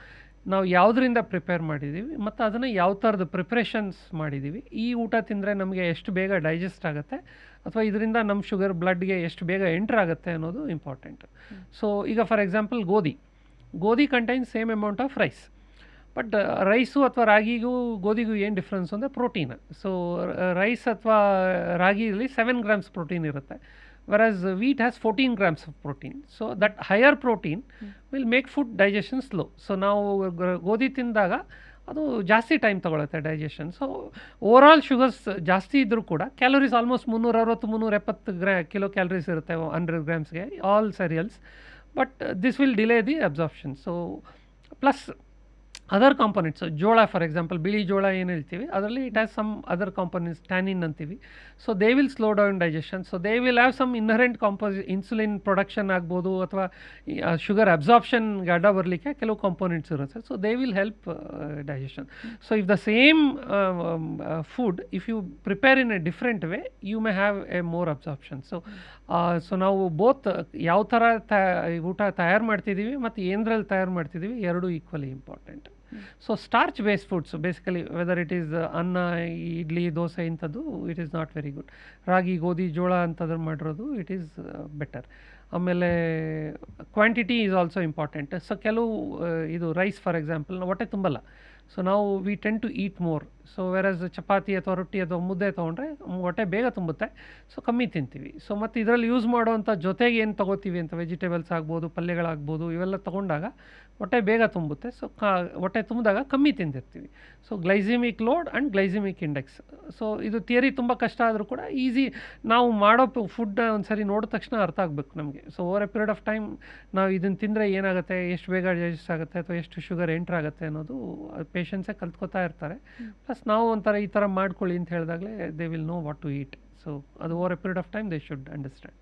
ನಾವು ಯಾವುದರಿಂದ ಪ್ರಿಪೇರ್ ಮಾಡಿದ್ದೀವಿ ಮತ್ತು ಅದನ್ನು ಯಾವ ಥರದ ಪ್ರಿಪ್ರೇಷನ್ಸ್ ಮಾಡಿದ್ದೀವಿ, ಈ ಊಟ ತಿಂದರೆ ನಮಗೆ ಎಷ್ಟು ಬೇಗ ಡೈಜೆಸ್ಟ್ ಆಗುತ್ತೆ ಅಥವಾ ಇದರಿಂದ ನಮ್ಮ ಶುಗರ್ ಬ್ಲಡ್ಗೆ ಎಷ್ಟು ಬೇಗ ಎಂಟ್ರ್ ಆಗುತ್ತೆ ಅನ್ನೋದು ಇಂಪಾರ್ಟೆಂಟ್. ಸೊ ಈಗ ಫಾರ್ ಎಕ್ಸಾಂಪಲ್ ಗೋಧಿ contains same amount of rice. But rice ಅಥವಾ ರಾಗಿಗೂ ಗೋಧಿಗೂ ಏನು ಡಿಫ್ರೆನ್ಸ್ ಅಂದರೆ ಪ್ರೋಟೀನ್. ಸೊ ರೈಸ್ ಅಥವಾ ರಾಗಿಯಲ್ಲಿ 7 grams ಪ್ರೋಟೀನ್ ಇರುತ್ತೆ, whereas wheat has 14 grams of protein. So that higher protein will make food digestion slow. So ನಾವು ಗೋಧಿ ತಿಂದಾಗ ಅದು ಜಾಸ್ತಿ ಟೈಮ್ ತೊಗೊಳುತ್ತೆ ಡೈಜೆಷನ್. ಸೊ ಓವರಾಲ್ ಶುಗರ್ಸ್ ಜಾಸ್ತಿ ಇದ್ದರೂ ಕೂಡ ಕ್ಯಾಲೋರೀಸ್ ಆಲ್ಮೋಸ್ಟ್ 360-370 ಕಿಲೋ ಕ್ಯಾಲರೀಸ್ ಇರುತ್ತೆ 100 grams all cereals. But this will delay the absorption. So plus other components, ಜೋಳ ಫಾರ್ ಎಕ್ಸಾಂಪಲ್, ಬಿಳಿ ಜೋಳ ಏನು ಹೇಳ್ತೀವಿ ಅದರಲ್ಲಿ it has some other components, tannin ಅಂತೀವಿ. So they will slow down digestion. So they will have some inherent insulin production ಆಗ್ಬೋದು ಅಥವಾ sugar ಅಬ್ಸಾರ್ಪ್ಷನ್ಗೆ ಅಡ್ಡ ಬರಲಿಕ್ಕೆ ಕೆಲವು ಕಾಂಪೊನೆಂಟ್ಸ್ ಇರುತ್ತೆ. So they will help digestion. So if the same food if you prepare in a different way you may have a more absorption. So ನಾವು both ಯಾವ ಥರ ಊಟ ತಯಾರು ಮಾಡ್ತಿದ್ದೀವಿ ಮತ್ತು ಏನರಲ್ಲಿ ತಯಾರು ಮಾಡ್ತಿದ್ದೀವಿ ಎರಡೂ equally important. So starch based foods basically whether it is anna, idli, dosa ಇಂಥದ್ದು it is not very good. Ragi, ಗೋಧಿ, ಜೋಳ ಅಂಥದ್ದು ಮಾಡಿರೋದು ಇಟ್ ಈಸ್ ಬೆಟರ್. ಆಮೇಲೆ quantity is also important. So ಕೆಲವು ಇದು ರೈಸ್ ಫಾರ್ ಎಕ್ಸಾಂಪಲ್ ಹೊಟ್ಟೆ ತುಂಬಲ್ಲ. ಸೊ ನಾವು we tend to eat more. So versus chapati ಅಥವಾ ರೊಟ್ಟಿ ಅಥವಾ ಮುದ್ದೆ ತೊಗೊಂಡ್ರೆ ಹೊಟ್ಟೆ ಬೇಗ ತುಂಬುತ್ತೆ, ಸೊ ಕಮ್ಮಿ ತಿಂತೀವಿ. ಸೊ ಮತ್ತು ಇದರಲ್ಲಿ ಯೂಸ್ ಮಾಡೋವಂಥ ಜೊತೆಗೆ ಏನು ತೊಗೋತೀವಿ ಅಂತ ವೆಜಿಟೇಬಲ್ಸ್ ಆಗ್ಬೋದು, ಪಲ್ಯಗಳಾಗ್ಬೋದು, ಇವೆಲ್ಲ ತೊಗೊಂಡಾಗ ಹೊಟ್ಟೆ ಬೇಗ ತುಂಬುತ್ತೆ. ಸೊ ಹೊಟ್ಟೆ ತುಂಬಿದಾಗ ಕಮ್ಮಿ ತಿಂದಿರ್ತೀವಿ. So glycaemic load and glycaemic index. So ಇದು ಥಿಯರಿ ತುಂಬ ಕಷ್ಟ ಆದರೂ ಕೂಡ ಈಸಿ. ನಾವು ಮಾಡೋ ಫುಡ್ ಒಂದು ಸರಿ ನೋಡಿದ ತಕ್ಷಣ ಅರ್ಥ ಆಗಬೇಕು ನಮಗೆ. So over a period of time ನಾವು ಇದನ್ನು ತಿಂದರೆ ಏನಾಗುತ್ತೆ, ಎಷ್ಟು ಬೇಗ ಡೈಜೆಸ್ಟ್ ಆಗುತ್ತೆ ಅಥವಾ ಎಷ್ಟು ಶುಗರ್ ಎಂಟ್ರ್ ಆಗುತ್ತೆ ಅನ್ನೋದು ಪೇಷಂಟ್ಸೇ ಕಲ್ತ್ಕೋತಾ ಇರ್ತಾರೆ. ಪ್ಲಸ್ ನಾವು ಒಂಥರ ಈ ಥರ ಮಾಡ್ಕೊಳ್ಳಿ ಅಂತ ಹೇಳಿದಾಗಲೇ they will know what to eat. So ಅದು over a period of time they should understand.